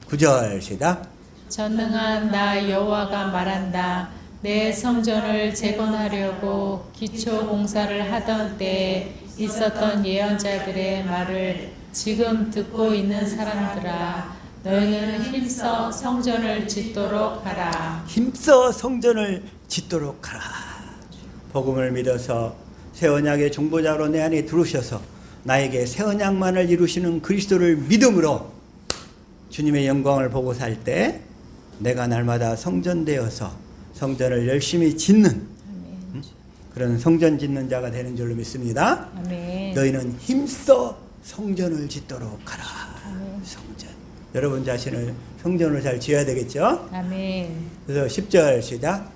Speaker 1: 9절 시작.
Speaker 2: 전능한 나 여호와가 말한다. 내 성전을 재건하려고 기초 공사를 하던 때에 있었던 예언자들의 말을 지금 듣고 있는 사람들아, 너희는 힘써 성전을 짓도록 하라.
Speaker 1: 힘써 성전을 짓도록 하라. 복음을 믿어서 새 언약의 중보자로 내 안에 들어오셔서 나에게 새 언약만을 이루시는 그리스도를 믿음으로 주님의 영광을 보고 살 때 내가 날마다 성전되어서 성전을 열심히 짓는 그런 성전 짓는 자가 되는 줄로 믿습니다.
Speaker 2: 아멘.
Speaker 1: 너희는 힘써 성전을 짓도록 하라. 성전. 여러분 자신을 성전을 잘 지어야 되겠죠?
Speaker 2: 아멘.
Speaker 1: 그래서 10절 시작.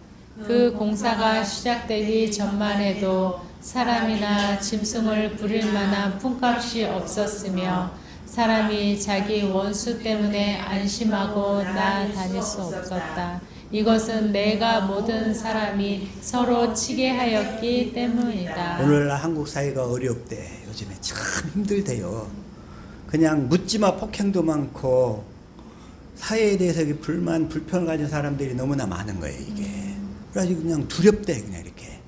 Speaker 2: 그 공사가 시작되기 전만 해도 사람이나 짐승을 부릴 만한 품값이 없었으며 사람이 자기 원수 때문에 안심하고 다닐 수 없었다. 이것은 내가 모든 사람이 서로 치게 하였기 때문이다.
Speaker 1: 오늘날 한국 사회가 어렵대. 요즘에 참 힘들대요. 그냥 묻지마 폭행도 많고 사회에 대해서 불만, 불편을 가진 사람들이 너무나 많은 거예요, 이게. 그래가지고 그냥 두렵대, 그냥 이렇게.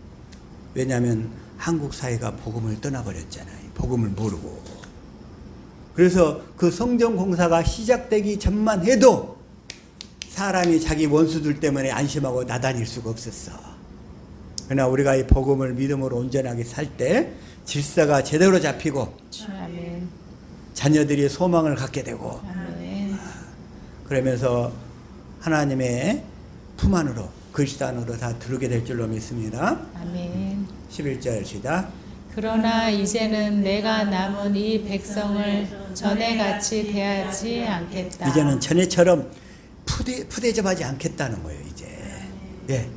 Speaker 1: 왜냐하면 한국 사회가 복음을 떠나버렸잖아요. 복음을 모르고. 그래서 그 성전 공사가 시작되기 전만 해도 사람이 자기 원수들 때문에 안심하고 나다닐 수가 없었어. 그러나 우리가 이 복음을 믿음으로 온전하게 살 때 질서가 제대로 잡히고
Speaker 2: 아멘.
Speaker 1: 자녀들이 소망을 갖게 되고
Speaker 2: 아멘.
Speaker 1: 그러면서 하나님의 품 안으로 그리스도 안으로 다 들어오게 될 줄로 믿습니다.
Speaker 2: 아멘.
Speaker 1: 11절 시작.
Speaker 2: 그러나 이제는 내가 남은 이 백성을 전에같이 대하지 않겠다.
Speaker 1: 이제는 전에처럼 푸대접하지 않겠다는 거예요. 이제 예,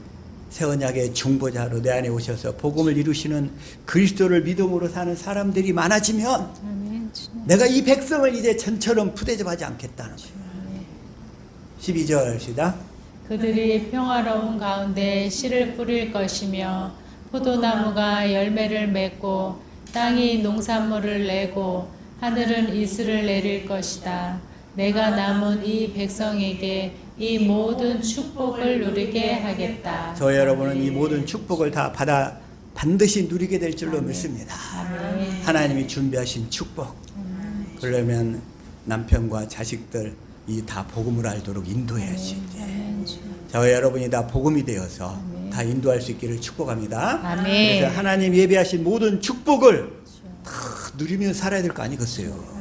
Speaker 1: 새 언약의 중보자로 내 안에 오셔서 복음을 이루시는 그리스도를 믿음으로 사는 사람들이 많아지면
Speaker 2: 아멘.
Speaker 1: 내가 이 백성을 이제 전처럼 푸대접하지 않겠다는 거예요. 12절 시작.
Speaker 2: 그들이 평화로운 가운데 씨를 뿌릴 것이며 포도나무가 열매를 맺고 땅이 농산물을 내고 하늘은 이슬을 내릴 것이다. 내가 남은 이 백성에게 이 모든 축복을 누리게 하겠다.
Speaker 1: 저 여러분은 이 모든 축복을 다 받아 반드시 누리게 될 줄로 믿습니다.
Speaker 2: 아멘.
Speaker 1: 하나님이 준비하신 축복. 그러면 남편과 자식들 이 다 복음을 알도록 인도해야지. 저와 여러분이 다 복음이 되어서 다 인도할 수 있기를 축복합니다.
Speaker 2: 아멘.
Speaker 1: 그래서 하나님 예비하신 모든 축복을 다 누리며 살아야 될 거 아니겠어요.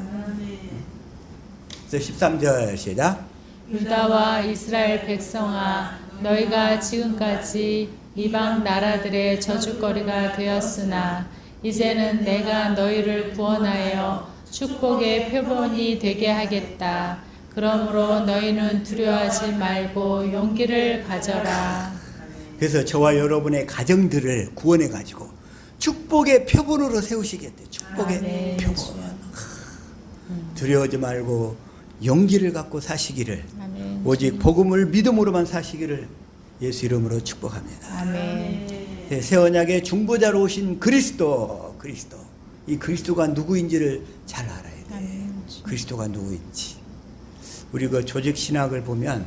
Speaker 1: 그래서 13절 시작.
Speaker 2: 유다와 이스라엘 백성아, 너희가 지금까지 이방 나라들의 저주거리가 되었으나 이제는 내가 너희를 구원하여 축복의 표본이 되게 하겠다. 그러므로 너희는 두려워하지 말고 용기를 가져라.
Speaker 1: 그래서 저와 여러분의 가정들을 구원해 가지고 축복의 표본으로 세우시겠대. 축복의
Speaker 2: 아멘.
Speaker 1: 표본. 두려워하지 말고 용기를 갖고 사시기를,
Speaker 2: 아멘.
Speaker 1: 오직 복음을 믿음으로만 사시기를 예수 이름으로 축복합니다.
Speaker 2: 아멘.
Speaker 1: 네, 새 언약의 중보자로 오신 그리스도. 이 그리스도가 누구인지를 잘 알아야 돼. 그리스도가 누구인지. 우리 그 조직 신학을 보면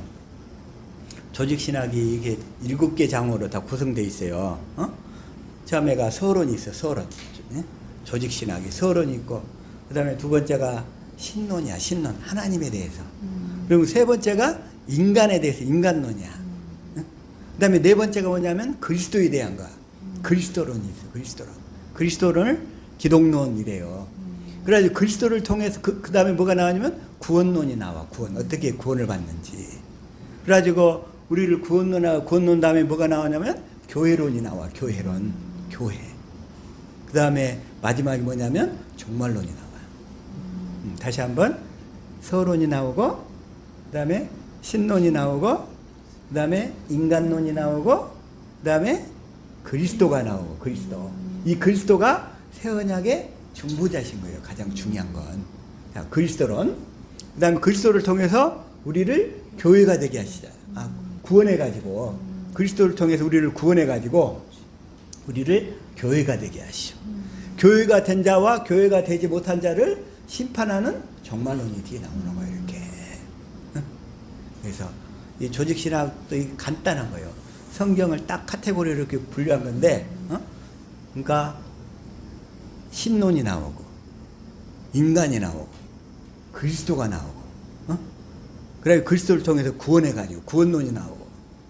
Speaker 1: 조직 신학이 이게 7개 장으로 다 구성되어 있어요. 처음에가 서론이 있어. 서론. 조직 신학이 서론이 있고, 그다음에 두 번째가 신론이야. 신론. 하나님에 대해서. 그리고 세 번째가 인간에 대해서 인간론이야. 그 다음에 네 번째가 뭐냐면 그리스도에 대한 거야. 그리스도론이 있어. 그리스도론. 그리스도론을 기독론이래요. 그래가지고 그리스도를 통해서 그 다음에 뭐가 나오냐면 구원론이 나와. 구원. 어떻게 구원을 받는지. 그래가지고 우리를 구원론하고 구원론 다음에 뭐가 나오냐면 교회론이 나와. 교회론. 교회. 그 다음에 마지막이 뭐냐면 종말론이 나와. 다시 한번 서론이 나오고, 그 다음에 신론이 나오고, 그 다음에 인간론이 나오고, 그 다음에 그리스도가 나오고. 그리스도. 이 그리스도가 새 언약의 중보자신 거예요. 가장 중요한 건. 자, 그리스도론. 그 다음에 그리스도를 통해서 우리를 교회가 되게 하시잖아요. 구원해가지고. 그리스도를 통해서 우리를 구원해가지고 우리를 교회가 되게 하시오. 교회가 된 자와 교회가 되지 못한 자를 심판하는 종말론이 뒤에 나오는 거예요. 이렇게. 그래서 이 조직신학도 간단한 거예요. 성경을 딱 카테고리로 이렇게 분류한 건데, 그러니까 신론이 나오고, 인간이 나오고, 그리스도가 나오고, 그래 그리스도를 통해서 구원해가지고 구원론이 나오고,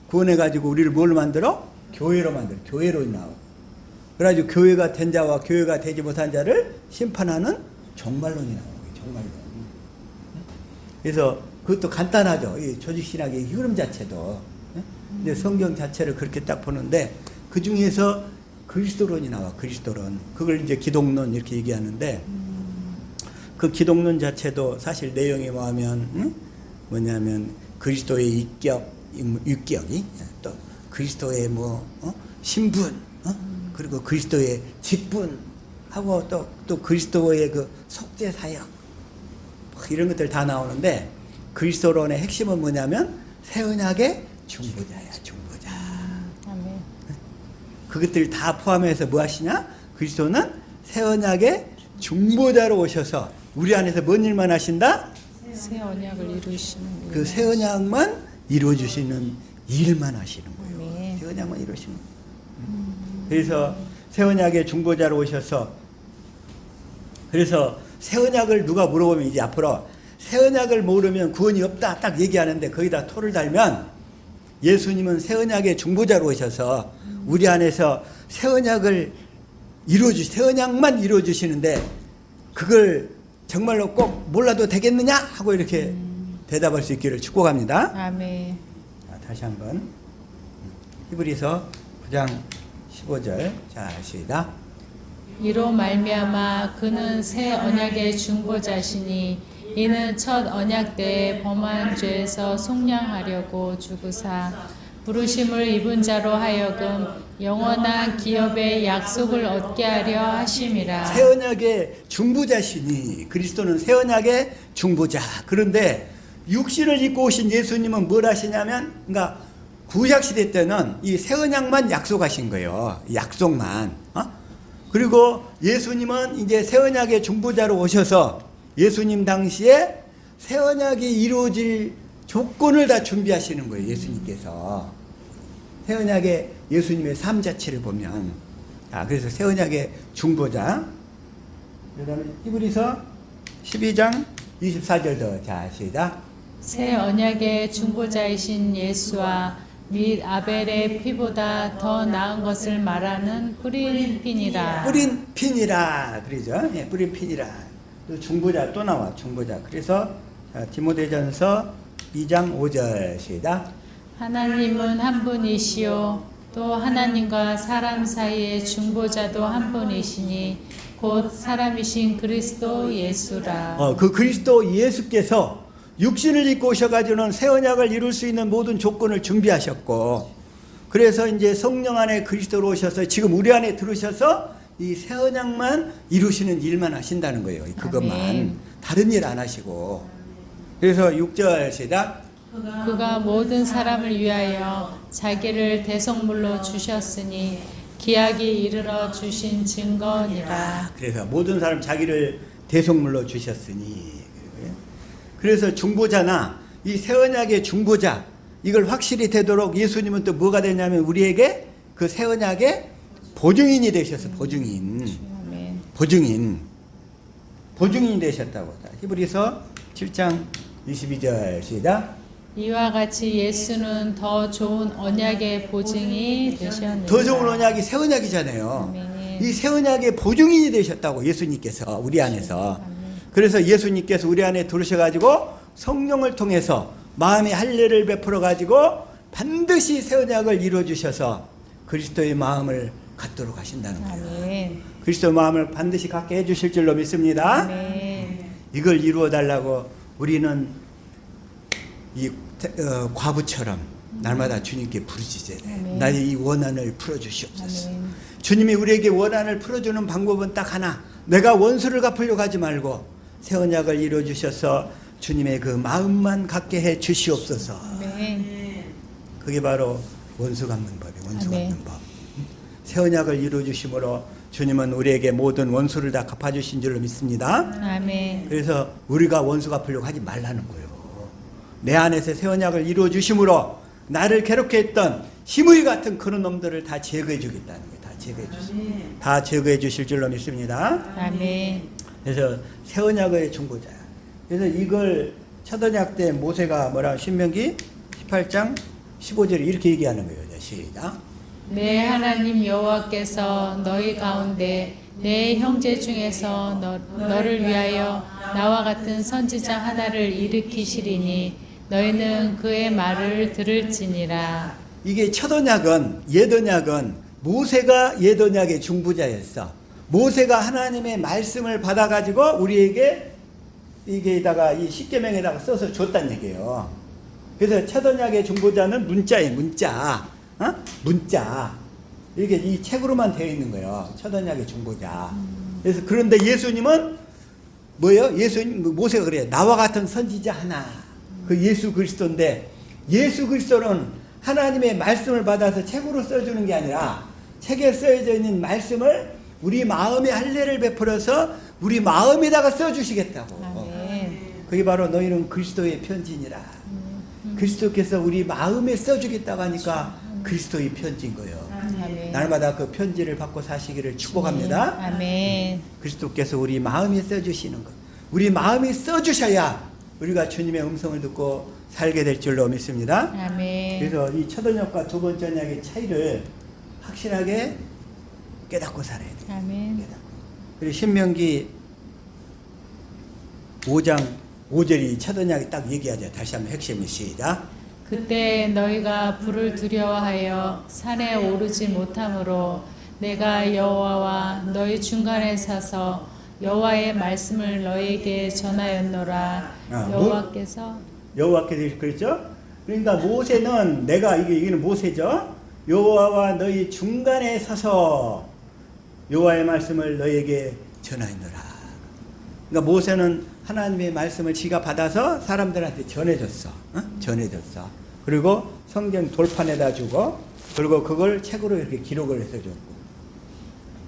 Speaker 1: 구원해가지고 우리를 뭘로 만들어? 교회로 만들어. 교회론이 나오고, 그래가지고 교회가 된 자와 교회가 되지 못한 자를 심판하는 종말론이 나오고, 종말론. 그래서 그것도 간단하죠. 이 조직신학의 흐름 자체도. 근데 성경 자체를 그렇게 딱 보는데 그 중에서 그리스도론이 나와. 그리스도론. 그걸 이제 기독론 이렇게 얘기하는데, 그 기독론 자체도 사실 내용이 뭐냐면 그리스도의 육격이 또 그리스도의 신분, 그리고 그리스도의 직분 하고 또 그리스도의 그 속죄 사역 이런 것들 다 나오는데, 그리스도론의 핵심은 뭐냐면 새 언약의 중보자야. 중보자.
Speaker 2: 아멘.
Speaker 1: 그것들 다 포함해서 뭐 하시냐? 그리스도는 새 언약의 중보자로 오셔서 우리 안에서 뭔 일만 하신다?
Speaker 2: 새 언약을 이루시는
Speaker 1: 그 새 언약만 이루어주시는 일만 하시는 거예요.
Speaker 2: 네.
Speaker 1: 새 언약만 이루시는 거예요. 그래서 새 언약의 중보자로 오셔서, 그래서 새 언약을 누가 물어보면 이제 앞으로 새 언약을 모르면 구원이 없다 딱 얘기하는데, 거기다 토를 달면 예수님은 새 언약의 중보자로 오셔서 우리 안에서 새 언약을 새 언약만 이루어주시는데 그걸 정말로 꼭 몰라도 되겠느냐 하고 이렇게 대답할 수 있기를 축복합니다.
Speaker 2: 아멘.
Speaker 1: 자, 다시 한번 히브리서 9장 15절. 자, 시작.
Speaker 2: 이로 말미암아 그는 새 언약의 중보자시니 이는 첫 언약 때에 범한 죄에서 속량하려고 죽으사 부르심을 입은 자로 하여금 영원한 기업의 약속을 얻게 하려 하심이라.
Speaker 1: 새 언약의 중보자시니, 그리스도는 새 언약의 중보자. 그런데 육신을 입고 오신 예수님은 뭘 하시냐면, 그러니까 구약 시대 때는 이 새 언약만 약속하신 거예요. 약속만. 그리고 예수님은 이제 새 언약의 중보자로 오셔서 예수님 당시에 새 언약이 이루어질 조건을 다 준비하시는 거예요. 예수님께서. 새 언약의 예수님의 삶 자체를 보면, 그래서 새 언약의 중보자. 그 다음에 히브리서 12장 24절도. 자, 시작.
Speaker 2: 새 언약의 중보자이신 예수와 및 아벨의 피보다 더 나은 것을 말하는 뿌린 핀이라.
Speaker 1: 뿌린 핀이라. 그러죠. 예, 뿌린 핀이라. 또 중보자 또 나와. 중보자. 그래서 디모데전서 2장 5절. 시작.
Speaker 2: 하나님은 한 분이시요 또 하나님과 사람 사이의 중보자도 한 분이시니 곧 사람이신 그리스도 예수라.
Speaker 1: 그 그리스도 예수께서 육신을 입고 오셔가지고는 새 언약을 이룰 수 있는 모든 조건을 준비하셨고, 그래서 이제 성령 안에 그리스도로 오셔서 지금 우리 안에 들으셔서 이 새 언약만 이루시는 일만 하신다는 거예요. 그것만.
Speaker 2: 아멘.
Speaker 1: 다른 일 안 하시고. 그래서 6절 시작.
Speaker 2: 그가 모든 사람을 위하여 자기를 대속물로 주셨으니 기약이 이르러 주신 증거니라.
Speaker 1: 그래서 모든 사람 자기를 대속물로 주셨으니. 그래서 중보자나 이 새 언약의 중보자, 이걸 확실히 되도록 예수님은 또 뭐가 되냐면 우리에게 그 새 언약의 보증인이 되셔서 보증인.
Speaker 2: 아멘.
Speaker 1: 보증인이 되셨다고. 히브리서 7장 22절 시작.
Speaker 2: 이와 같이 예수는 더 좋은 언약의 보증이 되셨느니라.
Speaker 1: 더 좋은 언약이 새 언약이잖아요.
Speaker 2: 아멘.
Speaker 1: 이 새 언약의 보증인이 되셨다고 예수님께서 우리 안에서. 그래서 예수님께서 우리 안에 들어오셔가지고 성령을 통해서 마음의 할례를 베풀어 가지고 반드시 새 언약을 이루어 주셔서 그리스도의 마음을 갖도록 하신다는 거예요.
Speaker 2: 아멘.
Speaker 1: 그리스도의 마음을 반드시 갖게 해주실 줄로 믿습니다.
Speaker 2: 아멘.
Speaker 1: 이걸 이루어 달라고 우리는 이 과부처럼 날마다 주님께 부르짖어야 돼.
Speaker 2: 아멘.
Speaker 1: 나의 이 원한을 풀어주시옵소서.
Speaker 2: 아멘.
Speaker 1: 주님이 우리에게 원한을 풀어주는 방법은 딱 하나. 내가 원수를 갚으려고 하지 말고 새 언약을 이루어 주셔서 주님의 그 마음만 갖게 해 주시옵소서.
Speaker 2: 아멘.
Speaker 1: 그게 바로 원수 갚는 법이에요. 원수
Speaker 2: 아멘.
Speaker 1: 갚는 법. 새 언약을 이루어 주심으로 주님은 우리에게 모든 원수를 다 갚아주신 줄로 믿습니다.
Speaker 2: 아멘.
Speaker 1: 그래서 우리가 원수 갚으려고 하지 말라는 거예요. 내 안에서 새 언약을 이루어 주심으로 나를 괴롭게 했던 힘의 같은 그런 놈들을 다 제거해 주겠다는 거예요. 다 제거해 주실. 다 제거해 주실 줄로 믿습니다.
Speaker 2: 아멘.
Speaker 1: 그래서 새 언약의 중보자야. 그래서 이걸 첫 언약 때 모세가 뭐라 신명기 18장 15절에 이렇게 얘기하는 거예요. 시작.
Speaker 2: 내 하나님 여호와께서 너희 가운데 내 형제 중에서 너를 위하여 나와 같은 선지자 하나를 일으키시리니 너희는 그의 말을 들을지니라.
Speaker 1: 이게 첫 언약은 옛 언약은 모세가 옛 언약의 중보자였어. 모세가 하나님의 말씀을 받아가지고 우리에게 이게다가 이 십계명에다가 써서 줬단 얘기예요. 그래서 첫 언약의 중보자는 문자예요. 문자. 문자. 이게 이 책으로만 되어 있는 거예요. 첫 언약의 중보자. 그래서 그런데 예수님은 뭐예요? 예수님 모세가 그래요. 나와 같은 선지자 하나. 그 예수 그리스도인데 예수 그리스도는 하나님의 말씀을 받아서 책으로 써주는 게 아니라 책에 써져 있는 말씀을 우리 마음의 할례를 베풀어서 우리 마음에다가 써주시겠다고.
Speaker 2: 아멘.
Speaker 1: 그게 바로 너희는 그리스도의 편지니라. 그리스도께서 우리 마음에 써주겠다고 하니까 그리스도의 편지인 거예요.
Speaker 2: 아멘.
Speaker 1: 날마다 그 편지를 받고 사시기를 축복합니다.
Speaker 2: 아멘.
Speaker 1: 그리스도께서 우리 마음에 써주시는 것. 우리 마음이 써주셔야 우리가 주님의 음성을 듣고 살게 될 줄로 믿습니다.
Speaker 2: 아멘.
Speaker 1: 그래서 이 첫 언약과 두 번째 언약의 차이를 확실하게 깨닫고 살아야 돼요.
Speaker 2: 아멘.
Speaker 1: 깨닫고. 그리고 신명기 5장 5절이 첫 언약이 딱 얘기하죠. 다시 한번 핵심을 시작.
Speaker 2: 그때 너희가 불을 두려워하여 산에 오르지 못하므로 내가 여호와와 너희 중간에 서서 여호와의 말씀을 너희에게 전하였노라.
Speaker 1: 여호와께서 그랬죠? 그러니까 모세는 내가 이게는 모세죠. 여호와와 너희 중간에 서서 여호와의 말씀을 너희에게 전하였노라. 그러니까 모세는 하나님의 말씀을 지가 받아서 사람들한테 전해줬어. 전해줬어. 그리고 성경 돌판에다 주고, 그리고 그걸 책으로 이렇게 기록을 해서 줬고.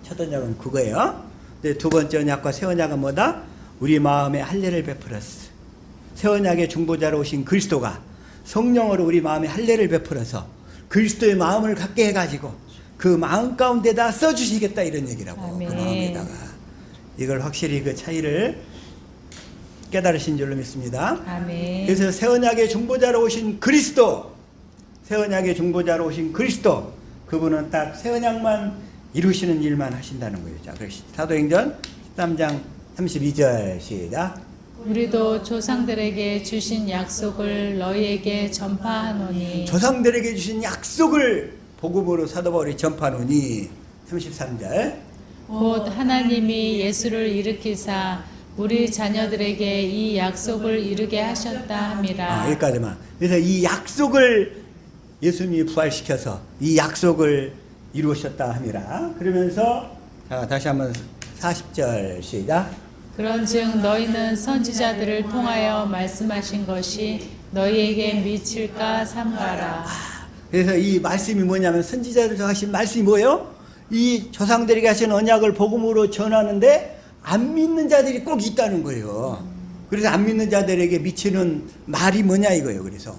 Speaker 1: 첫 언약은 그거예요. 근데 두 번째 언약과 새 언약은 뭐다? 우리 마음에 할례를 베풀었어. 새 언약의 중보자로 오신 그리스도가 성령으로 우리 마음에 할례를 베풀어서 그리스도의 마음을 갖게 해가지고 그 마음 가운데다 써주시겠다 이런 얘기라고.
Speaker 2: 아멘.
Speaker 1: 그 마음에다가. 이걸 확실히 그 차이를 깨달으신 줄로 믿습니다.
Speaker 2: 아멘.
Speaker 1: 그래서 새 언약의 중보자로 오신 그리스도, 새 언약의 중보자로 오신 그리스도, 그분은 딱 새 언약만 이루시는 일만 하신다는 거예요. 자, 사도행전 13장 32절 시작.
Speaker 2: 우리도 조상들에게 주신 약속을 너희에게 전파하노니.
Speaker 1: 조상들에게 주신 약속을 복음으로 사도 바울이 전파하노니. 33절.
Speaker 2: 곧 하나님이 예수를 일으키사 우리 자녀들에게 이 약속을 이루게 하셨다 함이라.
Speaker 1: 여기까지만. 그래서 이 약속을 예수님이 부활시켜서 이 약속을 이루셨다 함이라. 그러면서 자, 다시 한번 40절 시작.
Speaker 2: 그런즉 너희는 선지자들을 통하여 말씀하신 것이 너희에게 미칠까 삼가라.
Speaker 1: 그래서 이 말씀이 뭐냐면 선지자들 하신 말씀이 뭐예요? 이 조상들에게 하신 언약을 복음으로 전하는데 안 믿는 자들이 꼭 있다는 거예요. 그래서 안 믿는 자들에게 미치는 말이 뭐냐 이거예요. 그래서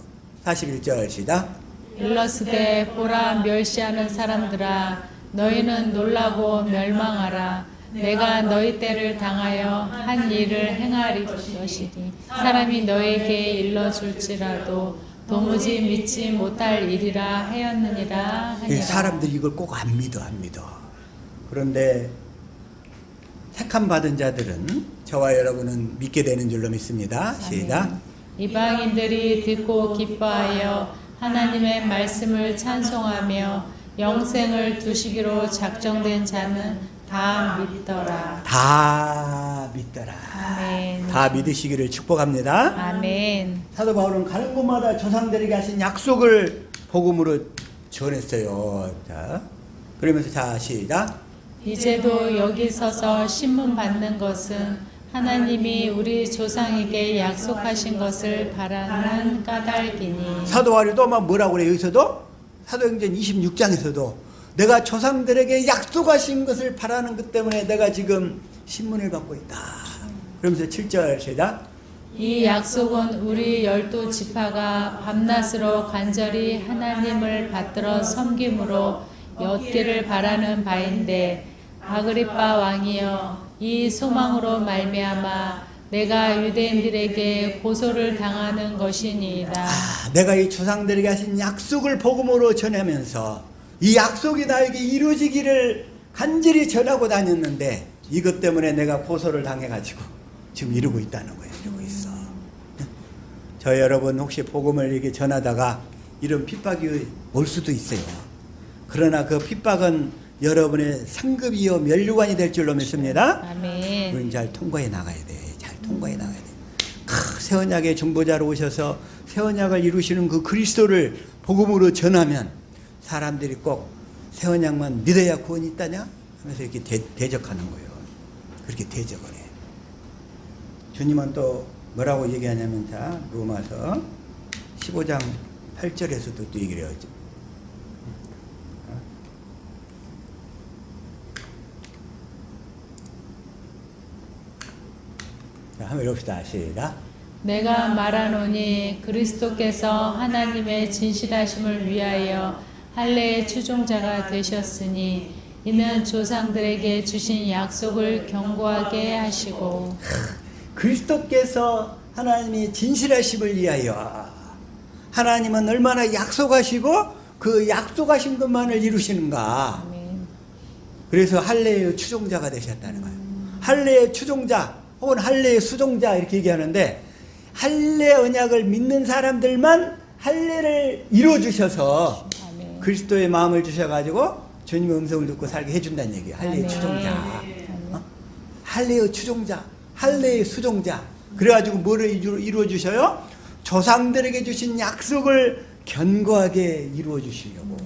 Speaker 1: 41절 시작.
Speaker 2: 일러스되 보라 멸시하는 사람들아 너희는 놀라고 멸망하라. 내가 너희 때를 당하여 한 일을 행하리 것이니 사람이 너에게 일러줄지라도 도무지 믿지 못할 일이라 하였느니라 하니라.
Speaker 1: 사람들이 이걸 꼭 안 믿어. 그런데 택함 받은 자들은 저와 여러분은 믿게 되는 줄로 믿습니다. 시작.
Speaker 2: 이방인들이 듣고 기뻐하여 하나님의 말씀을 찬송하며 영생을 두시기로 작정된 자는 다 믿더라.
Speaker 1: 다 믿더라.
Speaker 2: 아멘.
Speaker 1: 다 믿으시기를 축복합니다.
Speaker 2: 아멘.
Speaker 1: 사도 바울은 가는 곳마다 조상들에게 하신 약속을 복음으로 전했어요. 자, 그러면서 자 시작.
Speaker 2: 이제도 여기 서서 신문 받는 것은 하나님이 우리 조상에게 약속하신 것을 바라는 까닭이니.
Speaker 1: 사도 바울이 또 뭐라고 그래요? 여기서도 사도행전 26장에서도 내가 조상들에게 약속하신 것을 바라는 것 때문에 내가 지금 신문을 받고 있다. 그러면서 7절 시작.
Speaker 2: 이 약속은 우리 12지파가 밤낮으로 간절히 하나님을 받들어 섬김으로 얻기를 바라는 바인데 아그리빠 왕이여 이 소망으로 말미암아 내가 유대인들에게 고소를 당하는 것이니이다.
Speaker 1: 내가 이 조상들에게 하신 약속을 복음으로 전하면서 이 약속이 나에게 이루어지기를 간절히 전하고 다녔는데 이것 때문에 내가 고소를 당해가지고 지금 이루고 있다는 거예요. 이루고 있어. 저 여러분 혹시 복음을 이렇게 전하다가 이런 핍박이 올 수도 있어요. 그러나 그 핍박은 여러분의 상급이요 면류관이 될 줄로 믿습니다.
Speaker 2: 아멘.
Speaker 1: 우리는 잘 통과해 나가야 돼. 잘 통과해 나가야 돼. 새 언약의 중보자로 오셔서 새 언약을 이루시는 그 그리스도를 복음으로 전하면 사람들이 꼭 새 언약만 믿어야 구원이 있다냐 하면서 이렇게 대적하는 거예요. 그렇게 대적을 해. 주님은 또 뭐라고 얘기하냐면 자 로마서 15장 8절에서도 또 얘기를 해요. 자, 한번 읽읍시다. 시작.
Speaker 2: 내가 말하노니 그리스도께서 하나님의 진실하심을 위하여 할례의 추종자가 되셨으니 이는 조상들에게 주신 약속을 견고하게 하시고.
Speaker 1: 그리스도께서 하나님의 진실하심을 위하여 하나님은 얼마나 약속하시고 그 약속하신 것만을 이루시는가.
Speaker 2: 아멘.
Speaker 1: 그래서 할례의 추종자가 되셨다는 거예요. 할례의 추종자 혹은 할례의 수종자 이렇게 얘기하는데 할례 언약을 믿는 사람들만 할례를 이루어주셔서
Speaker 2: 아멘.
Speaker 1: 그리스도의 마음을 주셔가지고 주님의 음성을 듣고 살게 해준다는 얘기예요. 할례의 추종자. 할례의 추종자, 할례의 수종자. 그래가지고 뭐를 이루어주셔요? 조상들에게 주신 약속을 견고하게 이루어주시려고.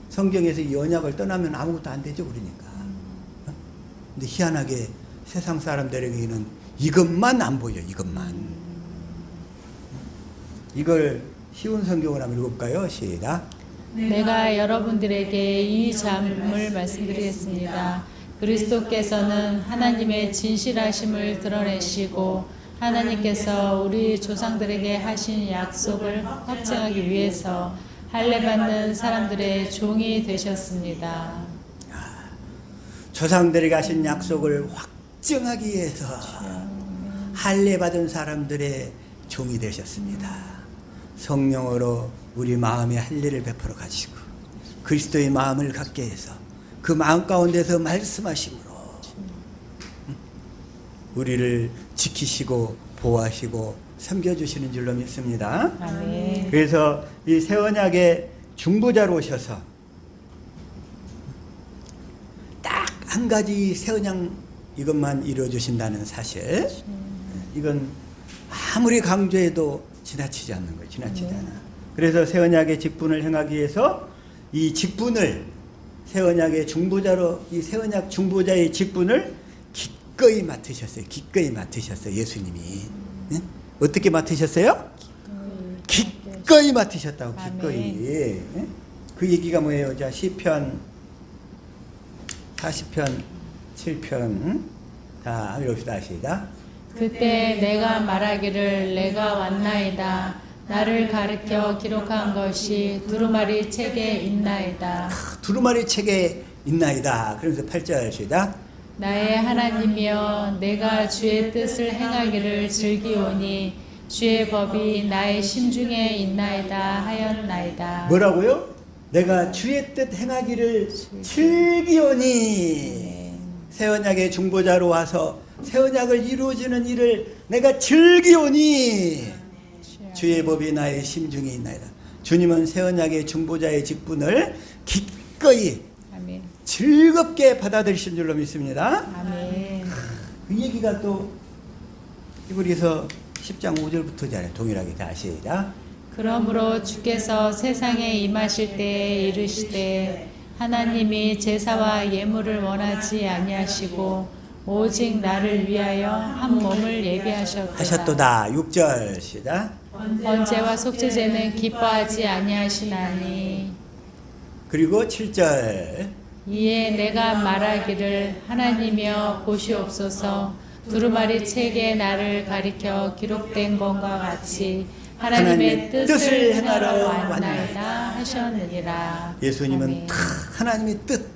Speaker 1: 성경에서 이 언약을 떠나면 아무것도 안 되죠. 그러니까. 근데 희한하게 세상 사람들에게는 이것만 안 보여. 이것만. 이걸 쉬운 성경을 한번 읽어볼까요? 시작.
Speaker 2: 내가 여러분들에게 이 점을 말씀드리겠습니다. 그리스도께서는 하나님의 진실하심을 드러내시고 하나님께서 우리 조상들에게 하신 약속을 확증하기 위해서 할례 받는 사람들의 종이 되셨습니다.
Speaker 1: 조상들에게 하신 약속을 확증하기 위해서 할례 받은 사람들의 종이 되셨습니다. 성령으로 우리 마음에 할례를 베풀어 가지고 그리스도의 마음을 갖게 해서 그 마음 가운데서 말씀하심으로 우리를 지키시고 보호하시고 섬겨주시는 줄로 믿습니다.
Speaker 2: 아멘.
Speaker 1: 그래서 이 새 언약의 중보자로 오셔서 딱 한 가지 새 언약 이것만 이루어주신다는 사실, 이건 아무리 강조해도 지나치지 않는 거예요. 지나치지 않아. 그래서 새 언약의 직분을 행하기 위해서 이 직분을 새 언약의 중보자로 이 새 언약 중보자의 직분을 기꺼이 맡으셨어요. 기꺼이 맡으셨어요. 예수님이. 네? 어떻게 맡으셨어요? 기꺼이 맡으셨다고. 기꺼이. 네? 그 얘기가 뭐예요? 자, 시편 40편 7편. 자, 읽읍시다. 시작.
Speaker 2: 그때 내가 말하기를 내가 왔나이다. 나를 가르쳐 기록한 것이 두루마리 책에 있나이다.
Speaker 1: 두루마리 책에 있나이다. 그러면서 8절 시작.
Speaker 2: 나의 하나님이여 내가 주의 뜻을 행하기를 즐기오니 주의 법이 나의 심중에 있나이다 하였나이다.
Speaker 1: 뭐라고요? 내가 주의 뜻 행하기를 즐기오니. 새 언약의 중보자로 와서 새 언약을 이루어지는 일을 내가 즐기오니 주의 법이 나의 심중에 있나이다. 주님은 새 언약의 중보자의 직분을 기꺼이
Speaker 2: 아멘.
Speaker 1: 즐겁게 받아들이신 줄로 믿습니다.
Speaker 2: 아멘.
Speaker 1: 그 얘기가 또 히브리서 10장 5절부터잖아요. 동일하게 다 시작.
Speaker 2: 그러므로 주께서 세상에 임하실 때에 이르시되 하나님이 제사와 예물을 원하지 아니하시고 오직 나를 위하여 한 몸을 예비하셨도다.
Speaker 1: 하셨도다. 6절 시작.
Speaker 2: 번제와 속죄제는 기뻐하지 아니하시나니
Speaker 1: 그리고 7절.
Speaker 2: 이에 내가 말하기를 하나님이여 보시옵소서 두루마리 책에 나를 가리켜 기록된 것과 같이 하나님의 뜻을 행하러 왔나이다 하셨느니라.
Speaker 1: 예수님은
Speaker 2: 아멘.
Speaker 1: 다 하나님의 뜻,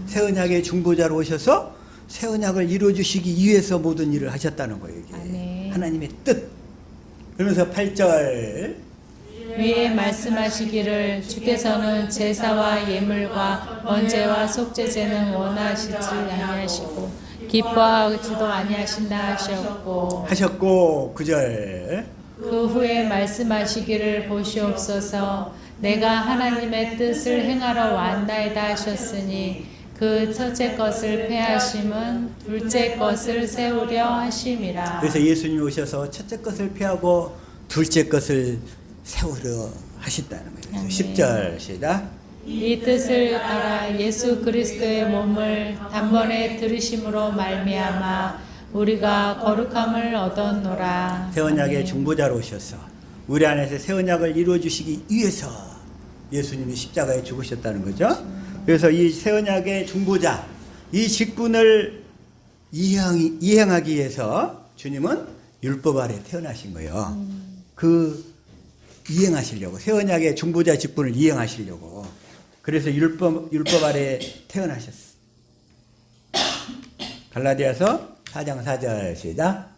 Speaker 1: 새 언약의 중보자로 오셔서 새 언약을 이루어주시기 위해서 모든 일을 하셨다는 거예요. 이게.
Speaker 2: 아멘.
Speaker 1: 하나님의 뜻. 그러면서 8절.
Speaker 2: 위에 말씀하시기를 주께서는 제사와 예물과 번제와 속죄제는 원하시지 아니하시고 기뻐하지도 아니하신다 하셨고
Speaker 1: 9절.
Speaker 2: 그 후에 말씀하시기를 보시옵소서 내가 하나님의 뜻을 행하러 왔나이다 하셨으니 그 첫째 것을 폐하심은 둘째 것을 세우려 하심이라.
Speaker 1: 그래서 예수님이 오셔서 첫째 것을 피하고 둘째 것을 세우려 하신다는 거예요.
Speaker 2: 아멘.
Speaker 1: 10절 시작.
Speaker 2: 이 뜻을 따라 예수 그리스도의 몸을 단번에 들으심으로 말미암아 우리가 거룩함을 얻었노라.
Speaker 1: 새 언약의
Speaker 2: 아멘.
Speaker 1: 중보자로 오셔서 우리 안에서 새 언약을 이루어 주시기 위해서 예수님이 십자가에 죽으셨다는 거죠. 그래서 이 새 언약의 중보자, 이 직분을 이행하기 위해서 주님은 율법 아래 태어나신 거예요. 그 이행하시려고, 새 언약의 중보자 직분을 이행하시려고. 그래서 율법 아래 태어나셨어. 갈라디아서 4장 4절 시작.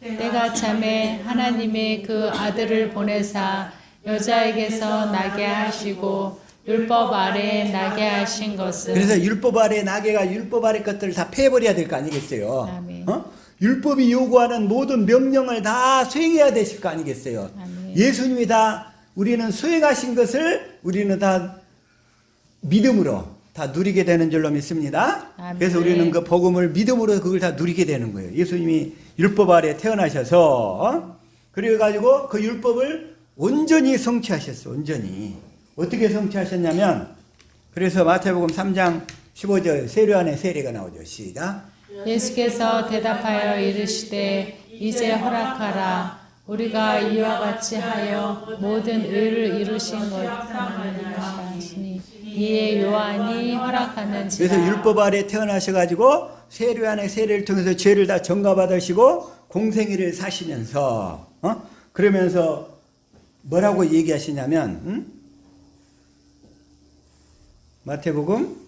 Speaker 2: 때가 참에 하나님의 그 아들을 보내사 여자에게서 나게 하시고 율법 아래 나게 하신 것은.
Speaker 1: 그래서 율법 아래 나게가 율법 아래 것들을 다 패버려야 될 거 아니겠어요.
Speaker 2: 아멘.
Speaker 1: 율법이 요구하는 모든 명령을 다 수행해야 되실 거 아니겠어요.
Speaker 2: 아멘.
Speaker 1: 예수님이 다 우리는 수행하신 것을 우리는 다 믿음으로 다 누리게 되는 줄로 믿습니다.
Speaker 2: 아멘.
Speaker 1: 그래서 우리는 그 복음을 믿음으로 그걸 다 누리게 되는 거예요. 예수님이 율법 아래 태어나셔서 그래가지고 그 율법을 온전히 성취하셨어요. 온전히. 어떻게 성취하셨냐면, 그래서 마태복음 3장 15절 세례 안에 세례가 나오죠. 시작.
Speaker 2: 예수께서 대답하여 이르시되 이제 허락하라. 우리가 이와 같이 하여 모든 의를 이루신 것이니 이에 요한이 허락하는지라.
Speaker 1: 그래서 율법 아래 태어나셔가지고 세례 안에 세례를 통해서 죄를 다 전가받으시고 공생애를 사시면서 그러면서 뭐라고 얘기하시냐면 마태복음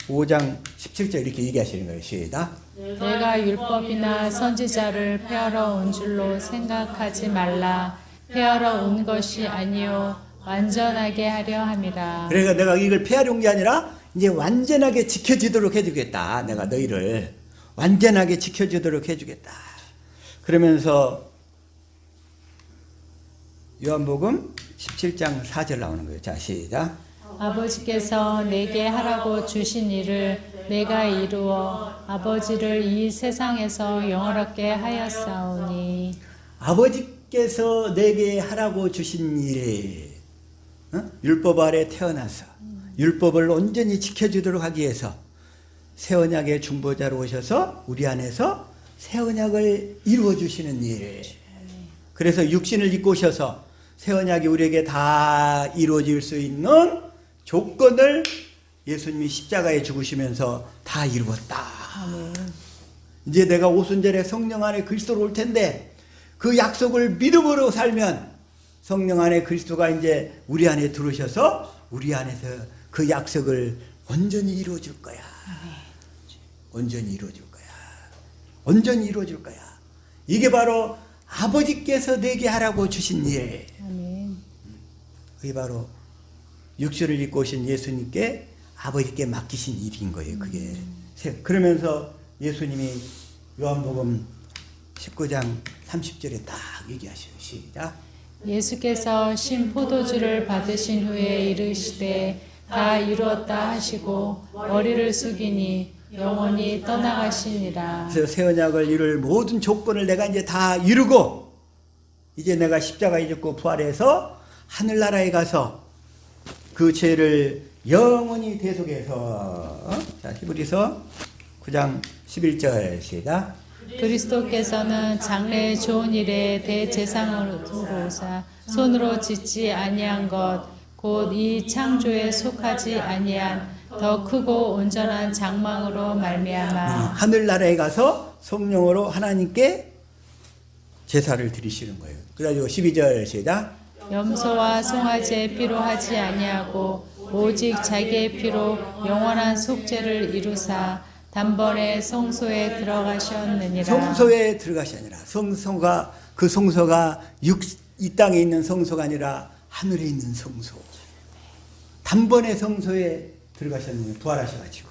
Speaker 1: 5장 17절 이렇게 얘기하시는 거예요. 시작.
Speaker 2: 내가 율법이나 선지자를 폐하러 온 줄로 생각하지 말라. 폐하러 온 것이 아니요 완전하게 하려 함이라.
Speaker 1: 그러니까 내가 이걸 폐하려 온 게 아니라 이제 완전하게 지켜지도록 해주겠다. 내가 너희를 완전하게 지켜주도록 해주겠다. 그러면서 요한복음 17장 4절 나오는 거예요. 자, 시작.
Speaker 2: 아버지께서 내게 하라고 주신 일을 내가 이루어 아버지를 이 세상에서 영원하게 하였사오니.
Speaker 1: 아버지께서 내게 하라고 주신 일, 율법 아래 태어나서 율법을 온전히 지켜주도록 하기 위해서 새 언약의 중보자로 오셔서 우리 안에서 새 언약을 이루어 주시는 일. 그래서 육신을 입고 오셔서 새 언약이 우리에게 다 이루어질 수 있는 조건을 예수님이 십자가에 죽으시면서 다 이루었다.
Speaker 2: 아멘.
Speaker 1: 이제 내가 오순절에 성령 안에 그리스도로 올 텐데 그 약속을 믿음으로 살면 성령 안에 그리스도가 이제 우리 안에 들어오셔서 우리 안에서 그 약속을 온전히 이루어질 거야. 온전히 이루어질 거야. 온전히 이루어질 거야. 이게 바로 아버지께서 내게 하라고 주신 일.
Speaker 2: 아멘.
Speaker 1: 그게 바로 육신을 입고 오신 예수님께 아버지께 맡기신 일인 거예요. 그게. 그러면서 예수님이 요한복음 19장 30절에 딱 얘기하셔요. 시작.
Speaker 2: 예수께서 신 포도주를 받으신 후에 이르시되 다 이루었다 하시고 머리를 숙이니 영원히 떠나가시니라.
Speaker 1: 그래서 새 언약을 이룰 모든 조건을 내가 이제 다 이루고 이제 내가 십자가에 죽고 부활해서 하늘나라에 가서 그 죄를 영원히 대속해서 자 히브리서 9장 11절 시작.
Speaker 2: 그리스도께서는 장래의 좋은 일에 대제사장으로 오사 손으로 짓지 아니한 것 곧 이 창조에 속하지 아니한 더 크고 온전한 장막으로 말미암아
Speaker 1: 하늘나라에 가서 성령으로 하나님께 제사를 드리시는 거예요. 그래가지고 12절 시작.
Speaker 2: 염소와 송아지의 피로 하지 아니하고 오직 자기의 피로 영원한 속죄를 이루사 단번에 성소에 들어가셨느니라.
Speaker 1: 성소에 들어가시느니라. 성소가 그 성소가 이 땅에 있는 성소가 아니라 하늘에 있는 성소. 단번에 성소에 들어가셨느니라. 부활하셔가지고.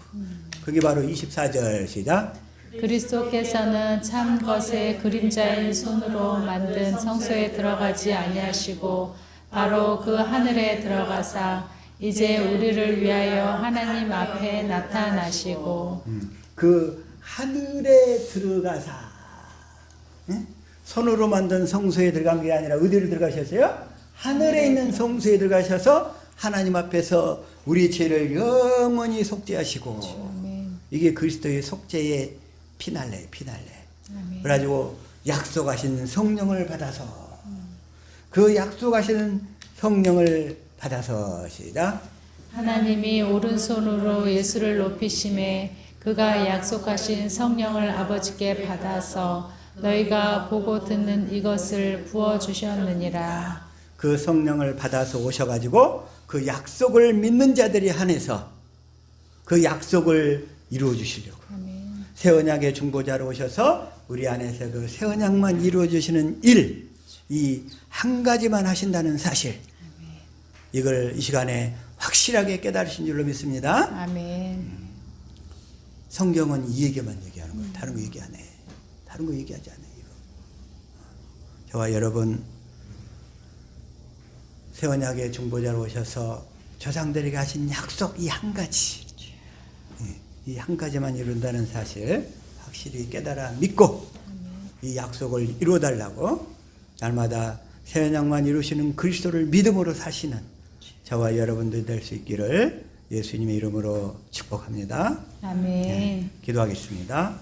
Speaker 1: 그게 바로 24절 시작.
Speaker 2: 그리스도께서는 참 것의 그림자인 손으로 만든 성소에 들어가지 아니하시고 바로 그 하늘에 들어가사 이제 우리를 위하여 하나님 앞에 나타나시고
Speaker 1: 그 하늘에 들어가사 손으로 만든 성소에 들어간 게 아니라 어디로 들어가셨어요? 하늘에 있는 성소에 들어가셔서 하나님 앞에서 우리 죄를 영원히 속죄하시고 이게 그리스도의 속죄의 피날레. 그래가지고 약속하신 성령을 받아서 그 약속하시는 성령을 받아서 시작.
Speaker 2: 하나님이 오른손으로 예수를 높이심에 그가 약속하신 성령을 아버지께 받아서 너희가 보고 듣는 이것을 부어주셨느니라.
Speaker 1: 그 성령을 받아서 오셔가지고 그 약속을 믿는 자들이 한해서 그 약속을 이루어 주시려고 새 언약의 중보자로 오셔서 우리 안에서 그 새 언약만 이루어 주시는 일, 이 한 가지만 하신다는 사실, 이걸 이 시간에 확실하게 깨달으신 줄로 믿습니다.
Speaker 2: 아멘.
Speaker 1: 성경은 이 얘기만 얘기하는 거예요. 다른 거 얘기 안 해. 다른 거 얘기하지 않아요. 저와 여러분 새 언약의 중보자로 오셔서 조상들에게 하신 약속 이 한 가지, 이 한 가지만 이룬다는 사실 확실히 깨달아 믿고 이 약속을 이루어달라고 날마다 새 언약만 이루시는 그리스도를 믿음으로 사시는 저와 여러분들 될 수 있기를 예수님의 이름으로 축복합니다.
Speaker 2: 아멘.
Speaker 1: 기도하겠습니다.